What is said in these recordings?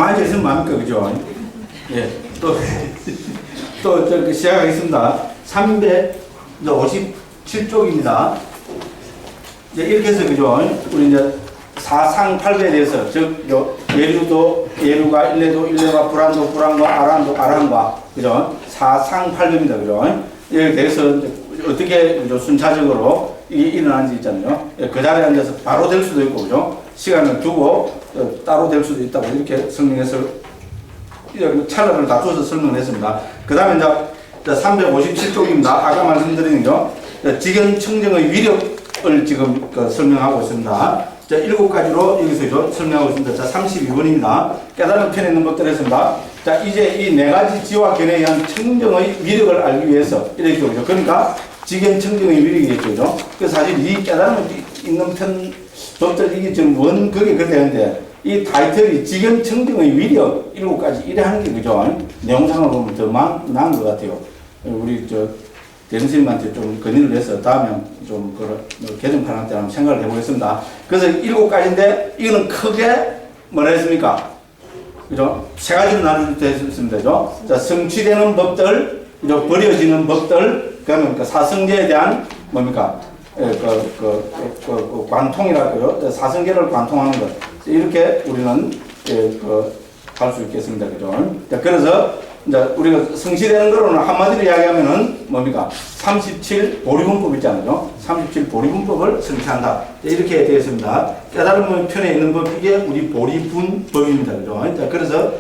가만히 있으면 뭡니까? 그죠? 예. 또 시작하겠습니다. 357쪽입니다. 이제 이렇게 해서, 그죠? 우리 이제 사상팔배에 대해서, 즉, 예류가 일례가 불안과 아란과, 그죠? 사상팔배입니다. 그죠? 이렇게 돼서 어떻게 그죠? 순차적으로 이게 일어나는지 있잖아요. 그 자리에 앉아서 바로 될 수도 있고, 그죠? 시간을 두고 따로 될 수도 있다고 이렇게 설명해서 찰나를 다투어서 설명을 했습니다. 그 다음에 이제 357쪽입니다. 아까 말씀드린 거, 직연 청정의 위력을 지금 설명하고 있습니다. 자, 7가지로 여기서 설명하고 있습니다. 자, 32번입니다. 깨달은 편에 있는 것들 했습니다. 자, 이제 이 4가지 지와 견해에 의한 청정의 위력을 알기 위해서 이렇게 오죠. 그러니까 직연 청정의 위력이겠죠. 그래서 사실 이 깨달음이 있는 편 법들 이게 지금 원극이 그렇게 되는데 이 타이틀이 직연 청정의 위력 7가지 이래 하는 게 그죠. 내용상으로 보면 더 나은 것 같아요. 우리 대선생님한테 좀 건의를 해서 다음에 좀 개정판할 때 한번 생각을 해보겠습니다. 그래서 7가지인데 이거는 크게 뭐라 했습니까? 그죠? 3가지로 나누어져 있습니다. 그죠? 자, 성취되는 법들, 그죠? 버려지는 법들, 그러면 사성제에 대한 뭡니까? 관통이라고요. 사성제를 관통하는 것. 이렇게 우리는 할 수 있겠습니다. 그죠? 자, 그래서 이제 우리가 성취되는 거로는 한마디로 이야기하면은 뭡니까? 37 보리분법 있잖아요. 37 보리분법을 성취한다. 이렇게 되어 있습니다. 깨달음의 편에 있는 법, 이게 우리 보리분법입니다. 그죠? 자, 그래서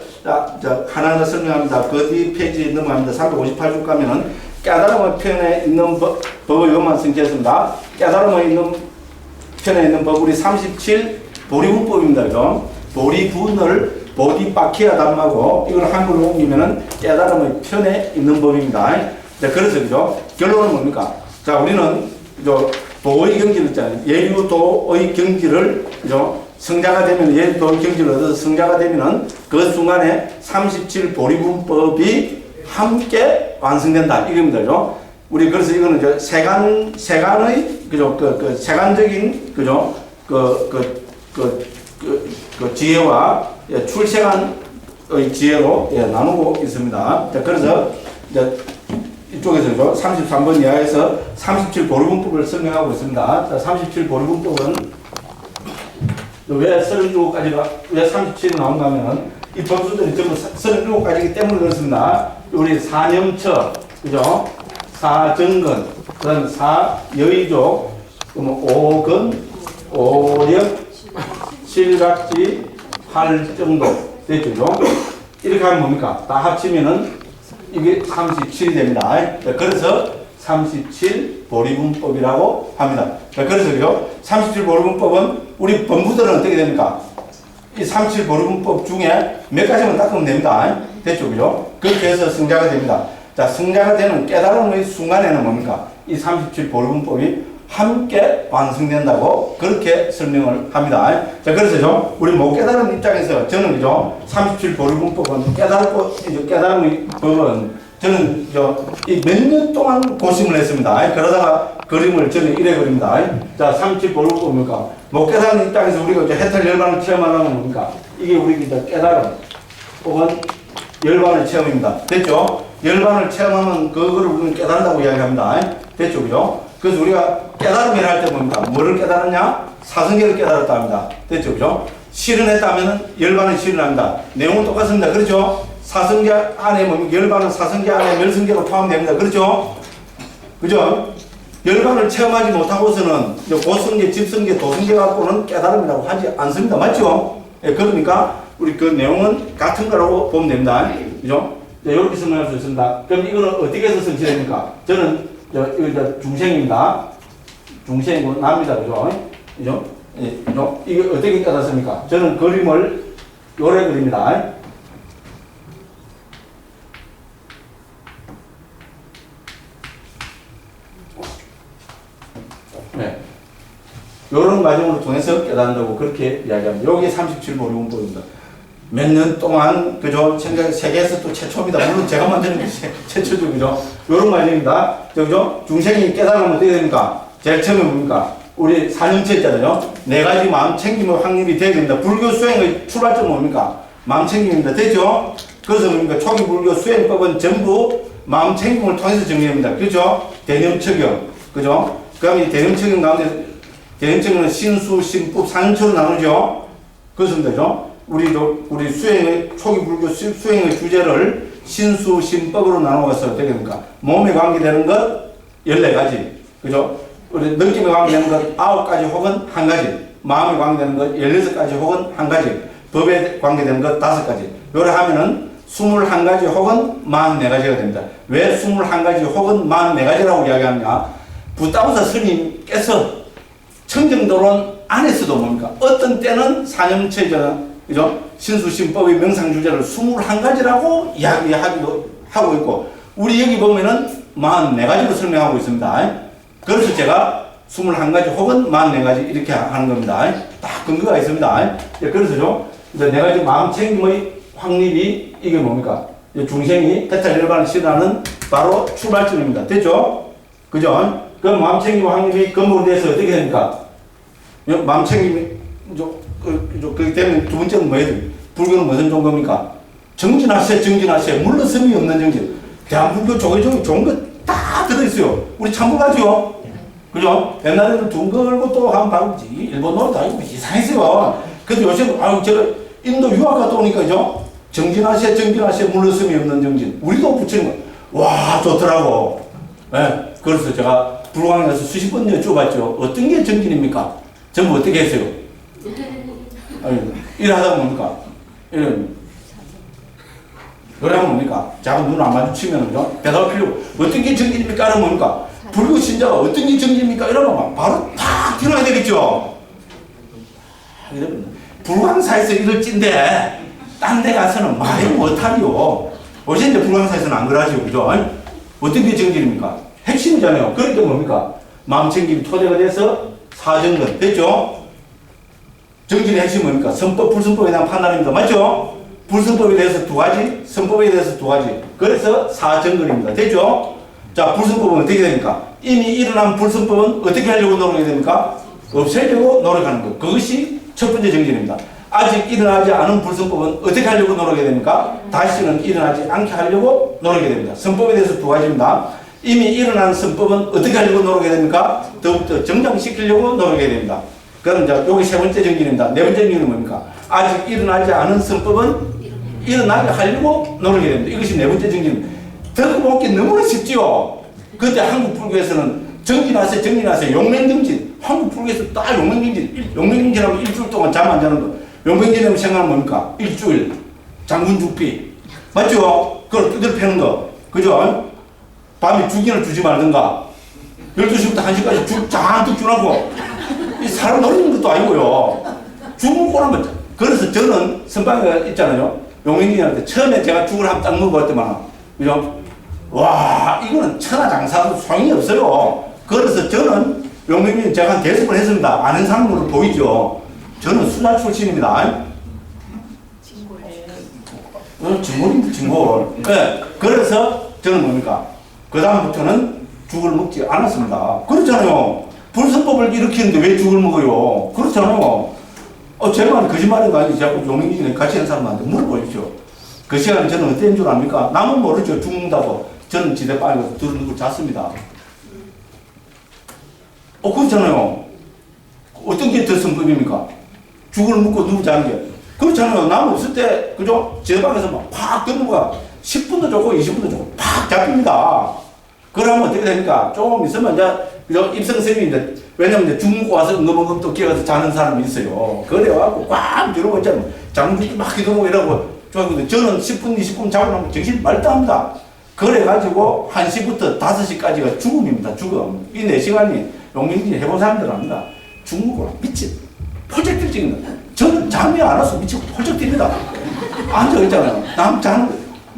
하나하나 설명합니다. 그 뒤 페이지 넘어갑니다. 358쪽 가면은 깨달음의 편에 있는 법을 이것만 성취했습니다. 깨달음의 있는 편에 있는 법, 우리 37 보리분법입니다. 그죠? 보리분을 보디바키아 담마고 이걸 한글로 옮기면은 깨달음의 편에 있는 법입니다. 자, 그래서 그죠? 결론은 뭡니까? 자, 우리는 도의 경지를 있잖아요. 예류도의 경지를 그죠? 성자가 되면 예류도의 경지를 얻어서 성자가 되면은 그 순간에 37 보리분법이 함께 완성된다. 이겁니다. 그죠? 우리 그래서 이거는 세간의 그죠? 세간적인 그죠? 지혜와 출생한의 지혜로 나누고 있습니다. 자, 그래서 이쪽에서 33번 이하에서 37 보리분법을 설명하고 있습니다. 자, 37 보리분법은 왜 37가지가 왜 37이 나온가 하면은 이 법수들이 전부 37가지이기 때문에 그렇습니다. 우리 사념처, 그죠? 사정근, 그 다음에 사여의족, 오근, 오력, 실각지, 할정도 됐죠? 이렇게 하면 뭡니까? 다 합치면은 이게 37이 됩니다. 그래서 37 보리분법이라고 합니다. 그래서요, 37 보리분법은 우리 법무들은 어떻게 됩니까? 이 37 보리분법 중에 몇 가지만 닦으면 됩니다. 됐죠? 그죠? 그렇게 해서 성자가 됩니다. 자, 성자가 되는 깨달음의 순간에는 뭡니까? 이 37 보리분법이 함께 완성된다고 그렇게 설명을 합니다. 자, 그래서 우리 못 깨달은 입장에서 저는 그죠? 37 보리분법은 깨달음의 법은 저는 이 몇 년 동안 고심을 했습니다. 그러다가 그림을 저는 이래 그립니다. 자, 37 보리분법 뭡니까? 못 깨달은 입장에서 우리가 해탈 열반을 체험하려면 뭡니까? 이게 우리 깨달음 혹은 열반의 체험입니다. 됐죠? 열반을 체험하면 그거를 우리는 깨달는다고 이야기합니다. 됐죠? 그죠? 그래서 우리가 깨달음이라 할 때 뭡니까? 뭐를 깨달았냐? 사성계를 깨달았다 합니다. 됐죠? 그죠? 실현했다면 열반은 실현합니다. 내용은 똑같습니다. 그렇죠? 사성계 안에 뭡니까? 열반은 사성계 안에 멸성계가 포함됩니다. 그렇죠? 그죠? 열반을 체험하지 못하고서는 고성계, 집성계, 도성계 갖고는 깨달음이라고 하지 않습니다. 맞죠? 예, 그러니까 우리 그 내용은 같은 거라고 보면 됩니다. 그죠? 네, 이렇게 설명할 수 있습니다. 그럼 이거는 어떻게 해서 성취됩니까? 저는 이거 중생입니다. 중생이고 납니다. 그죠? 그죠? 예, 그죠? 이게 어떻게 깨닫습니까? 저는 그림을 요래 그립니다. 네. 요런 과정으로 통해서 깨닫는다고 그렇게 이야기합니다. 요게 37 보리분법입니다. 몇 년 동안, 그죠? 세계에서 또 최초입니다. 물론 제가 만드는 게 최초죠. 그죠? 요런 과정입니다. 그죠? 중생이 깨달으면 어떻게 됩니까? 제일 처음에 뭡니까? 우리 4년째 있잖아요. 4가지 마음 챙김의 확립이 되어야 됩니다. 불교 수행의 출발점은 뭡니까? 마음챙김입니다. 됐죠? 그래서 뭡니까? 초기불교 수행법은 전부 마음챙김을 통해서 정리합니다. 그죠? 대념척용. 그죠? 그 다음에 대념척용 가운데, 대념척용은 신수, 신법, 산초로 나누죠? 그렇습니다. 그죠? 우리 수행의, 초기불교 수행의 주제를 신수, 신법으로 나누어서 어떻게 됩니까? 몸에 관계되는 것 14가지. 그죠? 우리 느낌에 관계되는 것 9가지 혹은 1가지. 마음에 관계되는 것 16가지 혹은 1가지. 법에 관계되는 것 5가지. 요래 하면은 21가지 혹은 44가지가 됩니다. 왜 21가지 혹은 44가지라고 이야기하느냐? 부다우사 스님께서 청정도론 안에서도 뭡니까? 어떤 때는 사념체전, 그죠? 신수신법의 명상주제를 21가지라고 이야기하기도 하고 있고, 우리 여기 보면은 44가지로 설명하고 있습니다. 그래서 제가 21가지 혹은 44가지 이렇게 하는 겁니다. 딱 근거가 있습니다. 그래서죠. 이제 내가 이제 마음챙김의 확립이 이게 뭡니까? 중생이 대탈일반을 실현하는 바로 출발점입니다. 됐죠? 그죠? 그 마음챙김 확립이 근본에 대해서 어떻게 됩니까? 마음챙김이, 그렇기 때문에 두 번째는 뭐예요? 불교는 무슨 종교입니까? 정진하세, 정진하세. 물러섬이 없는 정진. 대한불교 조계종이 좋은 거 다 들어있어요. 우리 참고하죠? 그죠? 옛날에는 둥글고 또 한 바구지. 일본어도 아니고 이상했어요. 근데 요새는, 제가 인도 유학 갔다 오니까, 그죠? 정진하세, 정진하세. 물러섬이 없는 정진. 우리도 붙이는 거. 와, 좋더라고. 네. 그래서 제가 불광에서 수십 번 여쭤봤죠. 어떤 게 정진입니까? 전부 어떻게 했어요? 일하다 뭡니까? 그러면 뭡니까? 자꾸 눈 안 마주치면, 대답할 필요, 어떤 게 정진입니까? 이러면 뭡니까? 불교 신자가 어떤 게 정진입니까? 이러면 바로 탁 들어야 되겠죠? 불광사에서 이럴 찐데, 딴 데 가서는 말을 못하리요. 어제 이제 불광사에서는 안 그러죠. 그죠? 어떤 게 정진입니까? 핵심이잖아요. 그러니까 뭡니까? 마음챙김 토대가 돼서 사정근. 됐죠? 정진의 핵심이 뭡니까? 선법, 불선법에 대한 판단입니다. 맞죠? 불선법에 대해서 2가지, 선법에 대해서 2가지. 그래서 사정근입니다. 됐죠? 자, 불선법은 어떻게 됩니까? 이미 일어난 불선법은 어떻게 하려고 노력해야 됩니까? 없애려고 노력하는 것. 그것이 첫 번째 정진입니다. 아직 일어나지 않은 불선법은 어떻게 하려고 노력해야 됩니까? 다시는 일어나지 않게 하려고 노력해야 됩니다. 선법에 대해서 2가지입니다. 이미 일어난 선법은 어떻게 하려고 노력해야 됩니까? 더욱더 정장시키려고 노력해야 됩니다. 그럼 이제 여기 세 번째 정진입니다. 네 번째 정진은 뭡니까? 아직 일어나지 않은 선법은 일어나게 하려고 노력해야 됩니다. 이것이 네 번째 정진입니다. 들어보기 너무나 쉽지요. 그때 한국 불교에서는 정진하세요, 정진하세요. 용맹정진. 한국 불교에서 딱 용맹정진. 용맹정진하면 일주일 동안 잠 안 자는 거. 용맹정진하면 생각하면 뭡니까? 일주일. 장군죽비. 맞죠? 그걸 뜯어 패는 거. 그죠? 밤에 죽이나 주지 말든가. 12시부터 1시까지 죽 잔뜩 주라고. 이 사람 노리는 것도 아니고요. 죽을 거라면. 그래서 저는 선방에 있잖아요. 용맹정진한테 처음에 제가 죽을 한 딱 먹을 때만. 그죠? 와, 이거는 천하장사도 소용이 없어요. 그래서 저는 용맹정진 제가 한 5번 했습니다. 아는 사람으로 보이죠. 저는 수자 출신입니다. 진골입니다, 진골. 네. 그래서 저는 뭡니까? 그다음부터는 죽을 먹지 않았습니다. 그렇잖아요. 불선법을 일으키는데 왜 죽을 먹어요? 그렇잖아요. 제 말이 거짓말인가 아닌지 자꾸 용맹정진에 같이 하는 사람한테 물어보십시오. 그 시간에 저는 어땠는 줄 압니까? 남은 모르죠. 죽는다고. 저는 지대 빨리 가서 들어누고 잤습니다. 그렇잖아요. 어떤 게 더 선법입니까? 죽을 먹고 누구 자는 게. 그렇잖아요. 남 없을 때, 그죠? 지대방에서 막 팍 들어가 10분도 좋고 20분도 좋고 팍 잡힙니다. 그러면 어떻게 됩니까? 조금 있으면 이제, 그죠? 입성쌤이 이제, 왜냐면 이제 죽 먹고 와서 응급응급 또 끼어서 자는 사람이 있어요. 그래갖고 꽉 들어오고 있잖아요. 장군이 막 기도하고 이러고. 저는 10분, 20분 자고 나면 정신 말다합니다. 그래가지고 1시부터 5시까지가 죽음입니다. 죽음. 이 4시간이 용맹정진 해본 사람들은 압니다. 죽고 미친 포젝트를 찍는다. 저는 잠이 안 와서 미치고 펄쩍 뜁니다. 앉아있잖아요. 남 자는,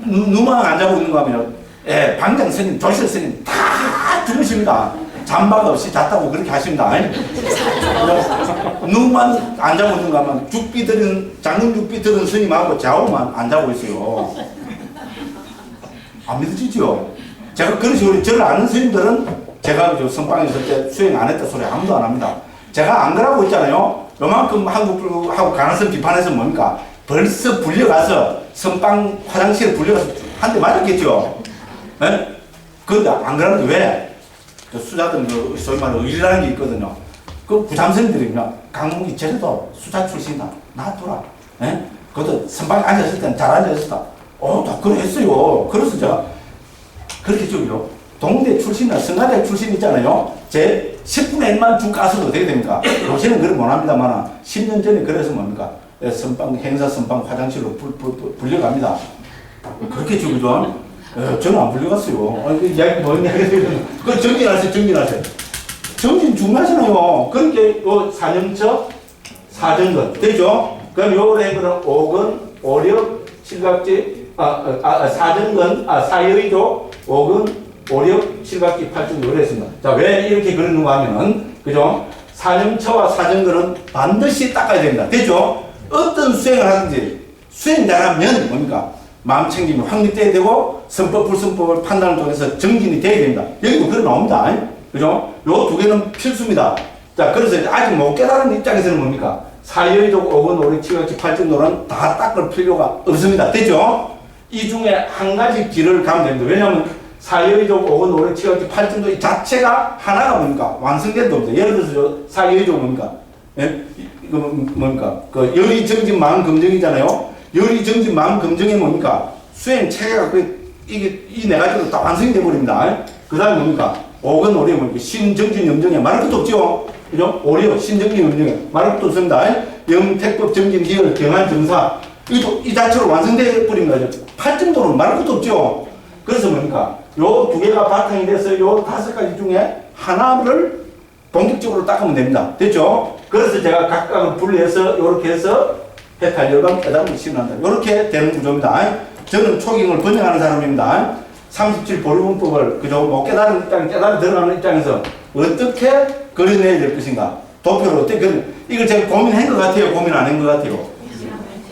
누만 안 자고 있는 거 하면, 방장 스님, 조실 스님 다 주무십니다. 잠박 없이 잤다고 그렇게 하십니다. 누만 안 자고 있는 거 하면, 장군 죽비 들은 스님하고 좌우만 안 자고 있어요. 안 믿어지죠? 제가 그런 식으로 저를 아는 스님들은 제가 선방에 있을 때 수행 안 했다 소리 아무도 안 합니다. 제가 안 그러고 있잖아요. 요만큼 한국 불교하고 가능성 비판해서 뭡니까? 벌써 불려가서 선방 화장실에 불려가서 한 대 맞았겠죠. 예? 그런데 안 그러는데 왜? 그 수사들 그 소위 말하는 의리라는 게 있거든요. 그 부장선들이 그냥 강목이 쟤도 수사 출신이다. 놔둬라. 예? 그것도 선방에 앉았을 때는 잘 앉았었다. 다 그래 했어요. 그래서 제가 그렇게 저기요. 동대 출신이나 성가대 출신 있잖아요. 제 10분의 1만 주 가서도 어떻게 됩니까? 요새는 그걸 못합니다만 10년 전에 그래서 뭡니까? 선방, 행사 선방 화장실로 불려갑니다. 그렇게 저기죠. 저는 안 불려갔어요. 그 이야기 뭐냐. 그 정진하세요. 정진 중요하잖아요. 그러니까 4년처 4정근 되죠? 그럼 요 랭크는 5근, 5력, 실각지, 4정근, 4여의도, 5근, 5력, 실각지, 8정 요래 했습니다. 자, 왜 이렇게 그러는가 하면은, 그죠? 4년처와 4정근은 반드시 닦아야 됩니다. 되죠? 어떤 수행을 하든지, 수행 잘하면 뭡니까? 마음 챙김이 확립돼야 되고, 선법, 불선법을 판단을 통해서 정진이 돼야 됩니다. 여기도 그래 나옵니다. 그죠? 요 두 개는 필수입니다. 자, 그래서 아직 못 깨달은 입장에서는 뭡니까? 사여의족, 5근, 5력, 7각지, 8정도는 다 닦을 필요가 없습니다. 되죠? 이 중에 한 가지 길을 가면 됩니다. 왜냐하면 사여의족, 5근, 5력, 7각지, 8정도 이 자체가 하나가 뭡니까? 완성된 겁니다. 예를 들어서 사여의족 뭡니까? 예? 이거 뭡니까? 그 열의정진 마음 검정이잖아요. 열의정진 마음 검정이 뭡니까? 수행 체계가 이게 이 네 가지로 다 완성이 되어버립니다. 그 다음에 뭡니까? 5근, 5력, 뭡니까? 신정진, 염정에 말할 것도 없죠? 그죠? 오히려 신정진 염정에 말할 것도 없습니다. 영택법 정진 기열 경한 정사 이것도 이 자체로 완성되어 버린 거죠. 8정도는 말할 것도 없죠. 그래서 뭡니까? 요 두 개가 바탕이 돼서 요 5가지 중에 하나를 본격적으로 닦으면 됩니다. 됐죠? 그래서 제가 각각을 분리해서 요렇게 해서 해탈 열방 깨달음을 실현한다. 요렇게 되는 구조입니다. 저는 초경을 번역하는 사람입니다. 37 보리문법을 그저 못 깨달은 입장, 깨달아 들어가는 입장에서 어떻게 그려내야 될 것인가? 도표로 어떻게 이걸 제가 고민한 것 같아요? 고민 안 한 것 같아요?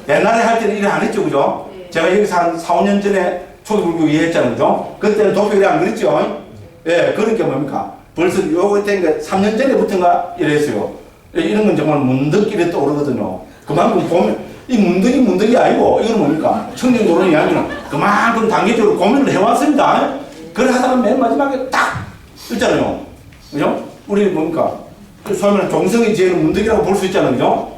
옛날에 할 때는 일을 안 했죠, 그죠? 제가 여기서 한 4, 5년 전에 초기불교 이해했잖아요, 그죠? 그때는 도표 일 안 그랬죠? 예, 그러니까 뭡니까? 벌써 요거 때니까 3년 전에부터인가 이랬어요. 이런 건 정말 문득길에 떠오르거든요. 그만큼 고민, 이 문득이 아니고, 이건 뭡니까? 청정도론이 아니라 그만큼 단계적으로 고민을 해왔습니다. 그래 하다가 맨 마지막에 딱! 있잖아요. 그죠? 우리 뭡니까? 소위 말하는 종성의 지혜는 문득이라고 볼 수 있잖아요. 그죠?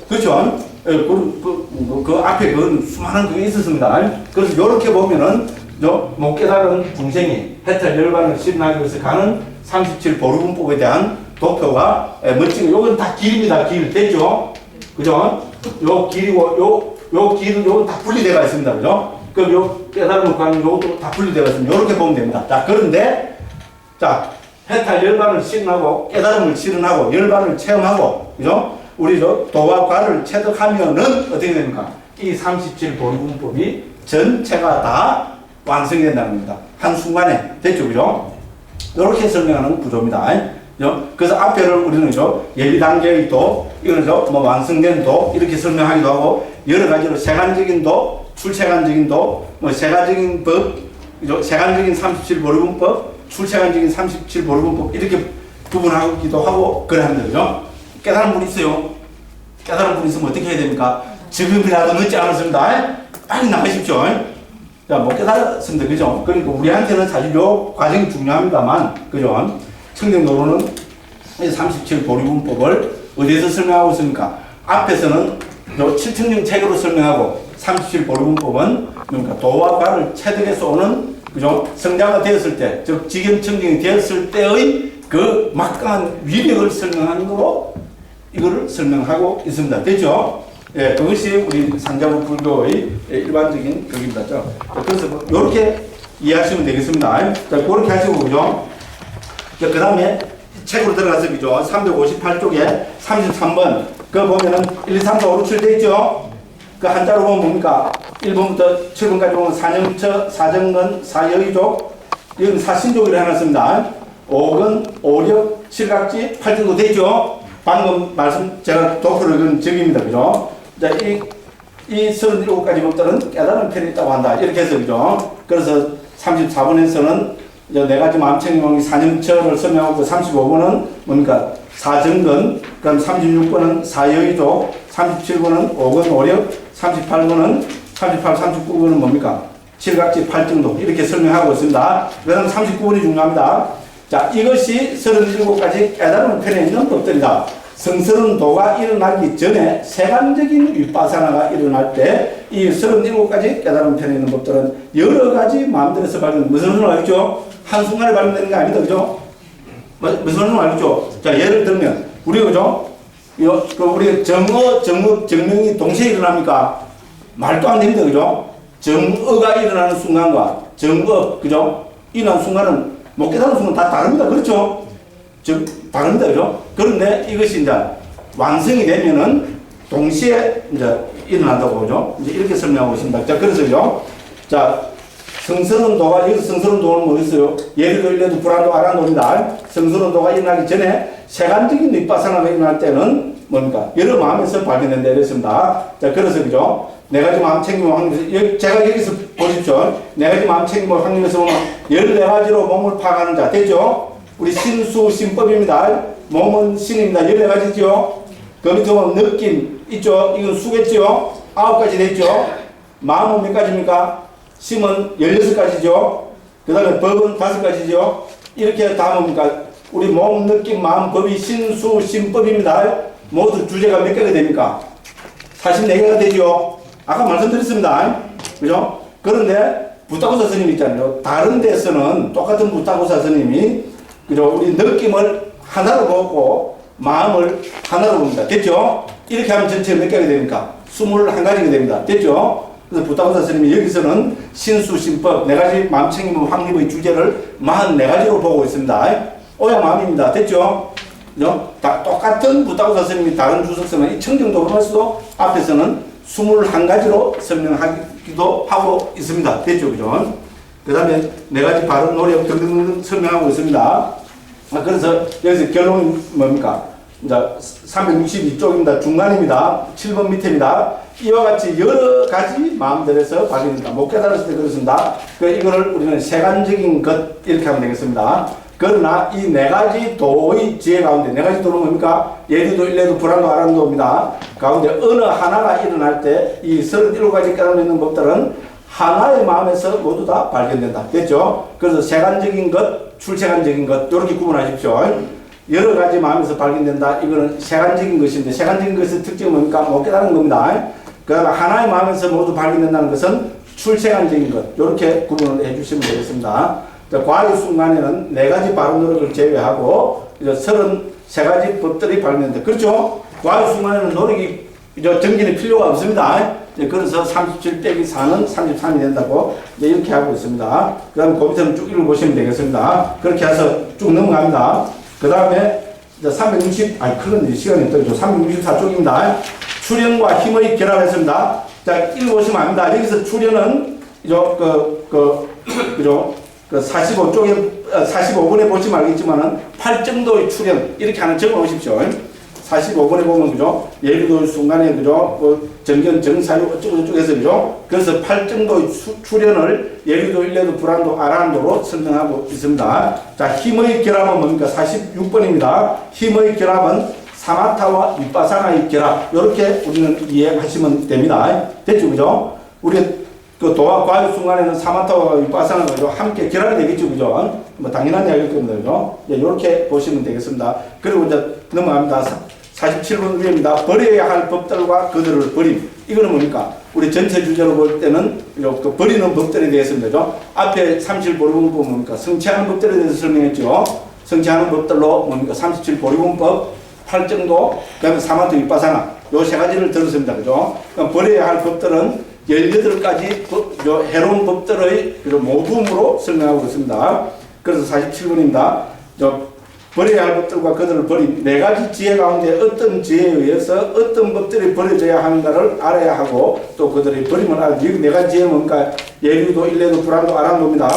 그렇죠? 그 앞에 그 수많은 그게 있었습니다. 그래서 이렇게 보면은, 못 깨달은 중생이 해탈 열반을 실현하기 위해서 가는 37 보루분법에 대한 도표가 멋지고, 요건 다 길입니다. 길. 됐죠? 그죠? 요 길이고, 요건 다 분리되어 있습니다. 그죠? 그럼 요 깨달음을 가는 요것도 다 분리되어 있습니다. 요렇게 보면 됩니다. 자, 그런데, 자, 해탈 열반을 실현하고, 깨달음을 실현하고, 열반을 체험하고, 그죠? 우리 도와 과를 체득하면은 어떻게 됩니까? 이 37 보리분법이 전체가 다 완성이 된다는 겁니다. 한순간에. 됐죠? 그죠? 이렇게 설명하는 구조입니다. 그래서 앞에를 우리는 예비 단계의 도, 이거는 뭐 완성된 도, 이렇게 설명하기도 하고, 여러 가지로 세간적인 도, 출세간적인 도, 뭐 세가적인 법, 세간적인 37 보리분법, 출세간적인 37 보리분법, 이렇게 구분하기도 하고, 그래 합니다. 그죠? 깨달은 분 있어요? 깨달은 분 있으면 어떻게 해야 됩니까? 지금이라도 늦지 않았습니다. 빨리 나가십시오. 자, 못 깨달았습니다. 그죠? 그러니까 우리한테는 사실 요 과정이 중요합니다만, 그죠? 청정도로는 37 보리분법을 어디에서 설명하고 있습니까? 앞에서는 요 7청정 체계로 설명하고, 37 보리분법은 그러니까 도와 과를 체득해서 오는, 그죠? 성자가 되었을 때, 즉, 지경청정이 되었을 때의 그 막강한 위력을 설명하는 거로 이거를 설명하고 있습니다. 됐죠? 예, 그것이 우리 산자부 불교의 일반적인 격입니다. 그래서 뭐 이렇게 이해하시면 되겠습니다. 자, 그렇게 하시고, 그죠? 그 다음에 책으로 들어가서, 그죠? 358쪽에 33번. 그거 보면은 1, 2, 3, 4, 5, 6, 7 돼 있죠? 그 한자로 보면 뭡니까? 1번부터 7번까지 보면 사념처, 사정근, 사여의족, 이건 사신족이라 해놨습니다. 5근, 5력, 7각지, 8정도 되죠? 방금 제가 도표를 그은 적입니다. 그죠? 자, 이 37가지 법들은 깨달은 편이 있다고 한다. 이렇게 해서, 그죠? 그래서 34번에서는 네 가지 마음챙김이 사념처를 설명하고, 35번은 뭡니까? 사정근, 그럼 36번은 사여의족, 37번은 5건 5력, 38번은 39번은 뭡니까? 칠각지 8정도 이렇게 설명하고 있습니다. 그 다음 39번이 중요합니다. 자, 이것이 37가지 깨달음을 편에 있는 법들이다. 성스러운 도가 일어나기 전에 세간적인 윗바사나가 일어날 때 이 37가지 깨달음 편에 있는 법들은 여러 가지 마음대로서 발견, 무슨 소리를 알겠죠? 한순간에 발견되는 게 아니다, 그죠? 무슨 소리를 알겠죠? 자, 예를 들면, 우리, 그죠? 우리 정어, 정업, 정명이 동시에 일어납니까? 말도 안 됩니다, 그죠? 정어가 일어나는 순간과 정업, 그죠? 일어나는 순간은 못 깨달은 순간 다 다릅니다, 그렇죠? 다릅니다, 그죠? 그런데 이것이 이제 완성이 되면은 동시에 이제 일어난다고 그죠? 이제 이렇게 설명하고 있습니다. 자, 그래서요. 자, 성스러운 도가, 여기서 성스러운 도는 뭐 있어요? 예리도 일례도 불안도 아란도입니다. 성스러운 도가 일어나기 전에 세간적인 윗바사나가 일어날 때는 뭡니까? 여러 마음에서 발견된다 이랬습니다. 자, 그래서 그죠? 네 가지 마음 챙김을 확립해서, 제가 여기서 보십시오. 네 가지 마음 챙김을 확립해서 보면 14가지로 몸을 파악하는 자, 됐죠? 우리 신수, 신법입니다. 몸은 신입니다. 14가지죠? 그 밑에 보면 느낌 있죠? 이건 수겠죠? 9가지 됐죠? 마음은 몇 가지입니까? 심은 16가지죠? 그 다음에 법은 5가지죠? 이렇게 다 뭡니까? 우리 몸, 느낌, 마음, 법이 신수, 신법입니다. 모두 주제가 몇 개가 됩니까? 44개가 되죠? 아까 말씀드렸습니다. 그죠? 그런데 부타고사 스님 있잖아요. 다른 데서는 똑같은 부타고사 스님이 그죠? 우리 느낌을 하나로 보고 마음을 하나로 봅니다. 됐죠? 이렇게 하면 전체 몇 개가 됩니까? 21가지가 됩니다. 됐죠? 그래서 부타고사 스님이 여기서는 신수, 신법, 4가지 마음 챙김 확립의 주제를 44가지로 보고 있습니다. 오야 마음입니다. 됐죠? 그죠? 다 똑같은 부타고사 스님이 다른 주석서는 이 청정도로 할수도 앞에서는 21가지로 설명하기도 하고 있습니다. 됐죠? 그죠? 그 다음에 4가지 발음, 노력 등등등 설명하고 있습니다. 그래서 여기서 결론이 뭡니까? 이제 362쪽입니다. 중간입니다. 7번 밑입니다. 이와 같이 여러 가지 마음들에서 발견된다. 못 깨달았을 때 그렇습니다. 이거를 우리는 세간적인 것 이렇게 하면 되겠습니다. 그러나 이 4가지 도의 지혜 가운데 4가지 도는 뭡니까? 예리도, 일례도, 불안도, 아란도입니다. 가운데 어느 하나가 일어날 때 이 37가지 깨달음 있는 법들은 하나의 마음에서 모두 다 발견된다. 됐죠? 그래서 세간적인 것, 출세간적인 것 이렇게 구분하십시오. 여러 가지 마음에서 발견된다. 이거는 세간적인 것인데 세간적인 것의 특징은 뭡니까? 못 깨달은 겁니다. 그러나 하나의 마음에서 모두 발견된다는 것은 출세간적인 것 이렇게 구분을 해주시면 되겠습니다. 과의 순간에는 4가지 발음 노력을 제외하고 33가지 법들이 발견된다. 그렇죠? 과의 순간에는 노력이 정진이 필요가 없습니다. 그래서 37 빼기 4는 33이 된다고 이렇게 하고 있습니다. 그 다음에 그 밑에는 쭉 읽어보시면 되겠습니다. 그렇게 해서 쭉 넘어갑니다. 그 다음에 364쪽입니다. 출현과 힘의 결합했습니다. 자, 읽어보시면 압니다. 여기서 출현은, 그죠? 45쪽에, 45번에 보시면 알겠지만은 8정도의 출현, 이렇게 하나 적어 오십시오. 45번에 보면, 그죠? 예비도 순간에, 그죠? 정견, 정사유, 어쩌고저쩌고 해서, 그죠? 그래서 8정도의 출현을 예비도, 일례도, 불안도, 아란도로 설명하고 있습니다. 자, 힘의 결합은 뭡니까? 46번입니다. 힘의 결합은 사마타와 윗바사나의 결합. 이렇게 우리는 이해하시면 됩니다. 됐죠? 그죠? 우리 그 도와 과의 순간에는 사마타와 윗바사나가 함께 결합이 되겠죠? 그죠? 뭐 당연한 이야기일 겁니다. 그죠? 이렇게 보시면 되겠습니다. 그리고 이제 넘어갑니다. 47번 위입니다. 버려야 할 법들과 그들을 버림. 이거는 뭡니까? 우리 전체 주제로 볼 때는 그 버리는 법들에 대해서입니다. 앞에 37 보리분법 뭡니까? 성취하는 법들에 대해서 설명했죠. 성취하는 법들로 뭡니까? 37 보리분법, 8정도, 그 다음에 사마타 윗바사나 요 3가지를 들었습니다. 그죠? 그러니까 버려야 할 법들은 18가지 해로운 법들의 모둠으로 설명하고 있습니다. 그래서 47번입니다. 버려야 할 법들과 그들을 버림. 4가지 지혜 가운데 어떤 지혜에 의해서 어떤 법들이 버려져야 하는가를 알아야 하고 또 그들의 버림을 알아야 합니다. 4가지 지혜는 뭔가 예류도, 일례도, 불안도, 아란도입니다.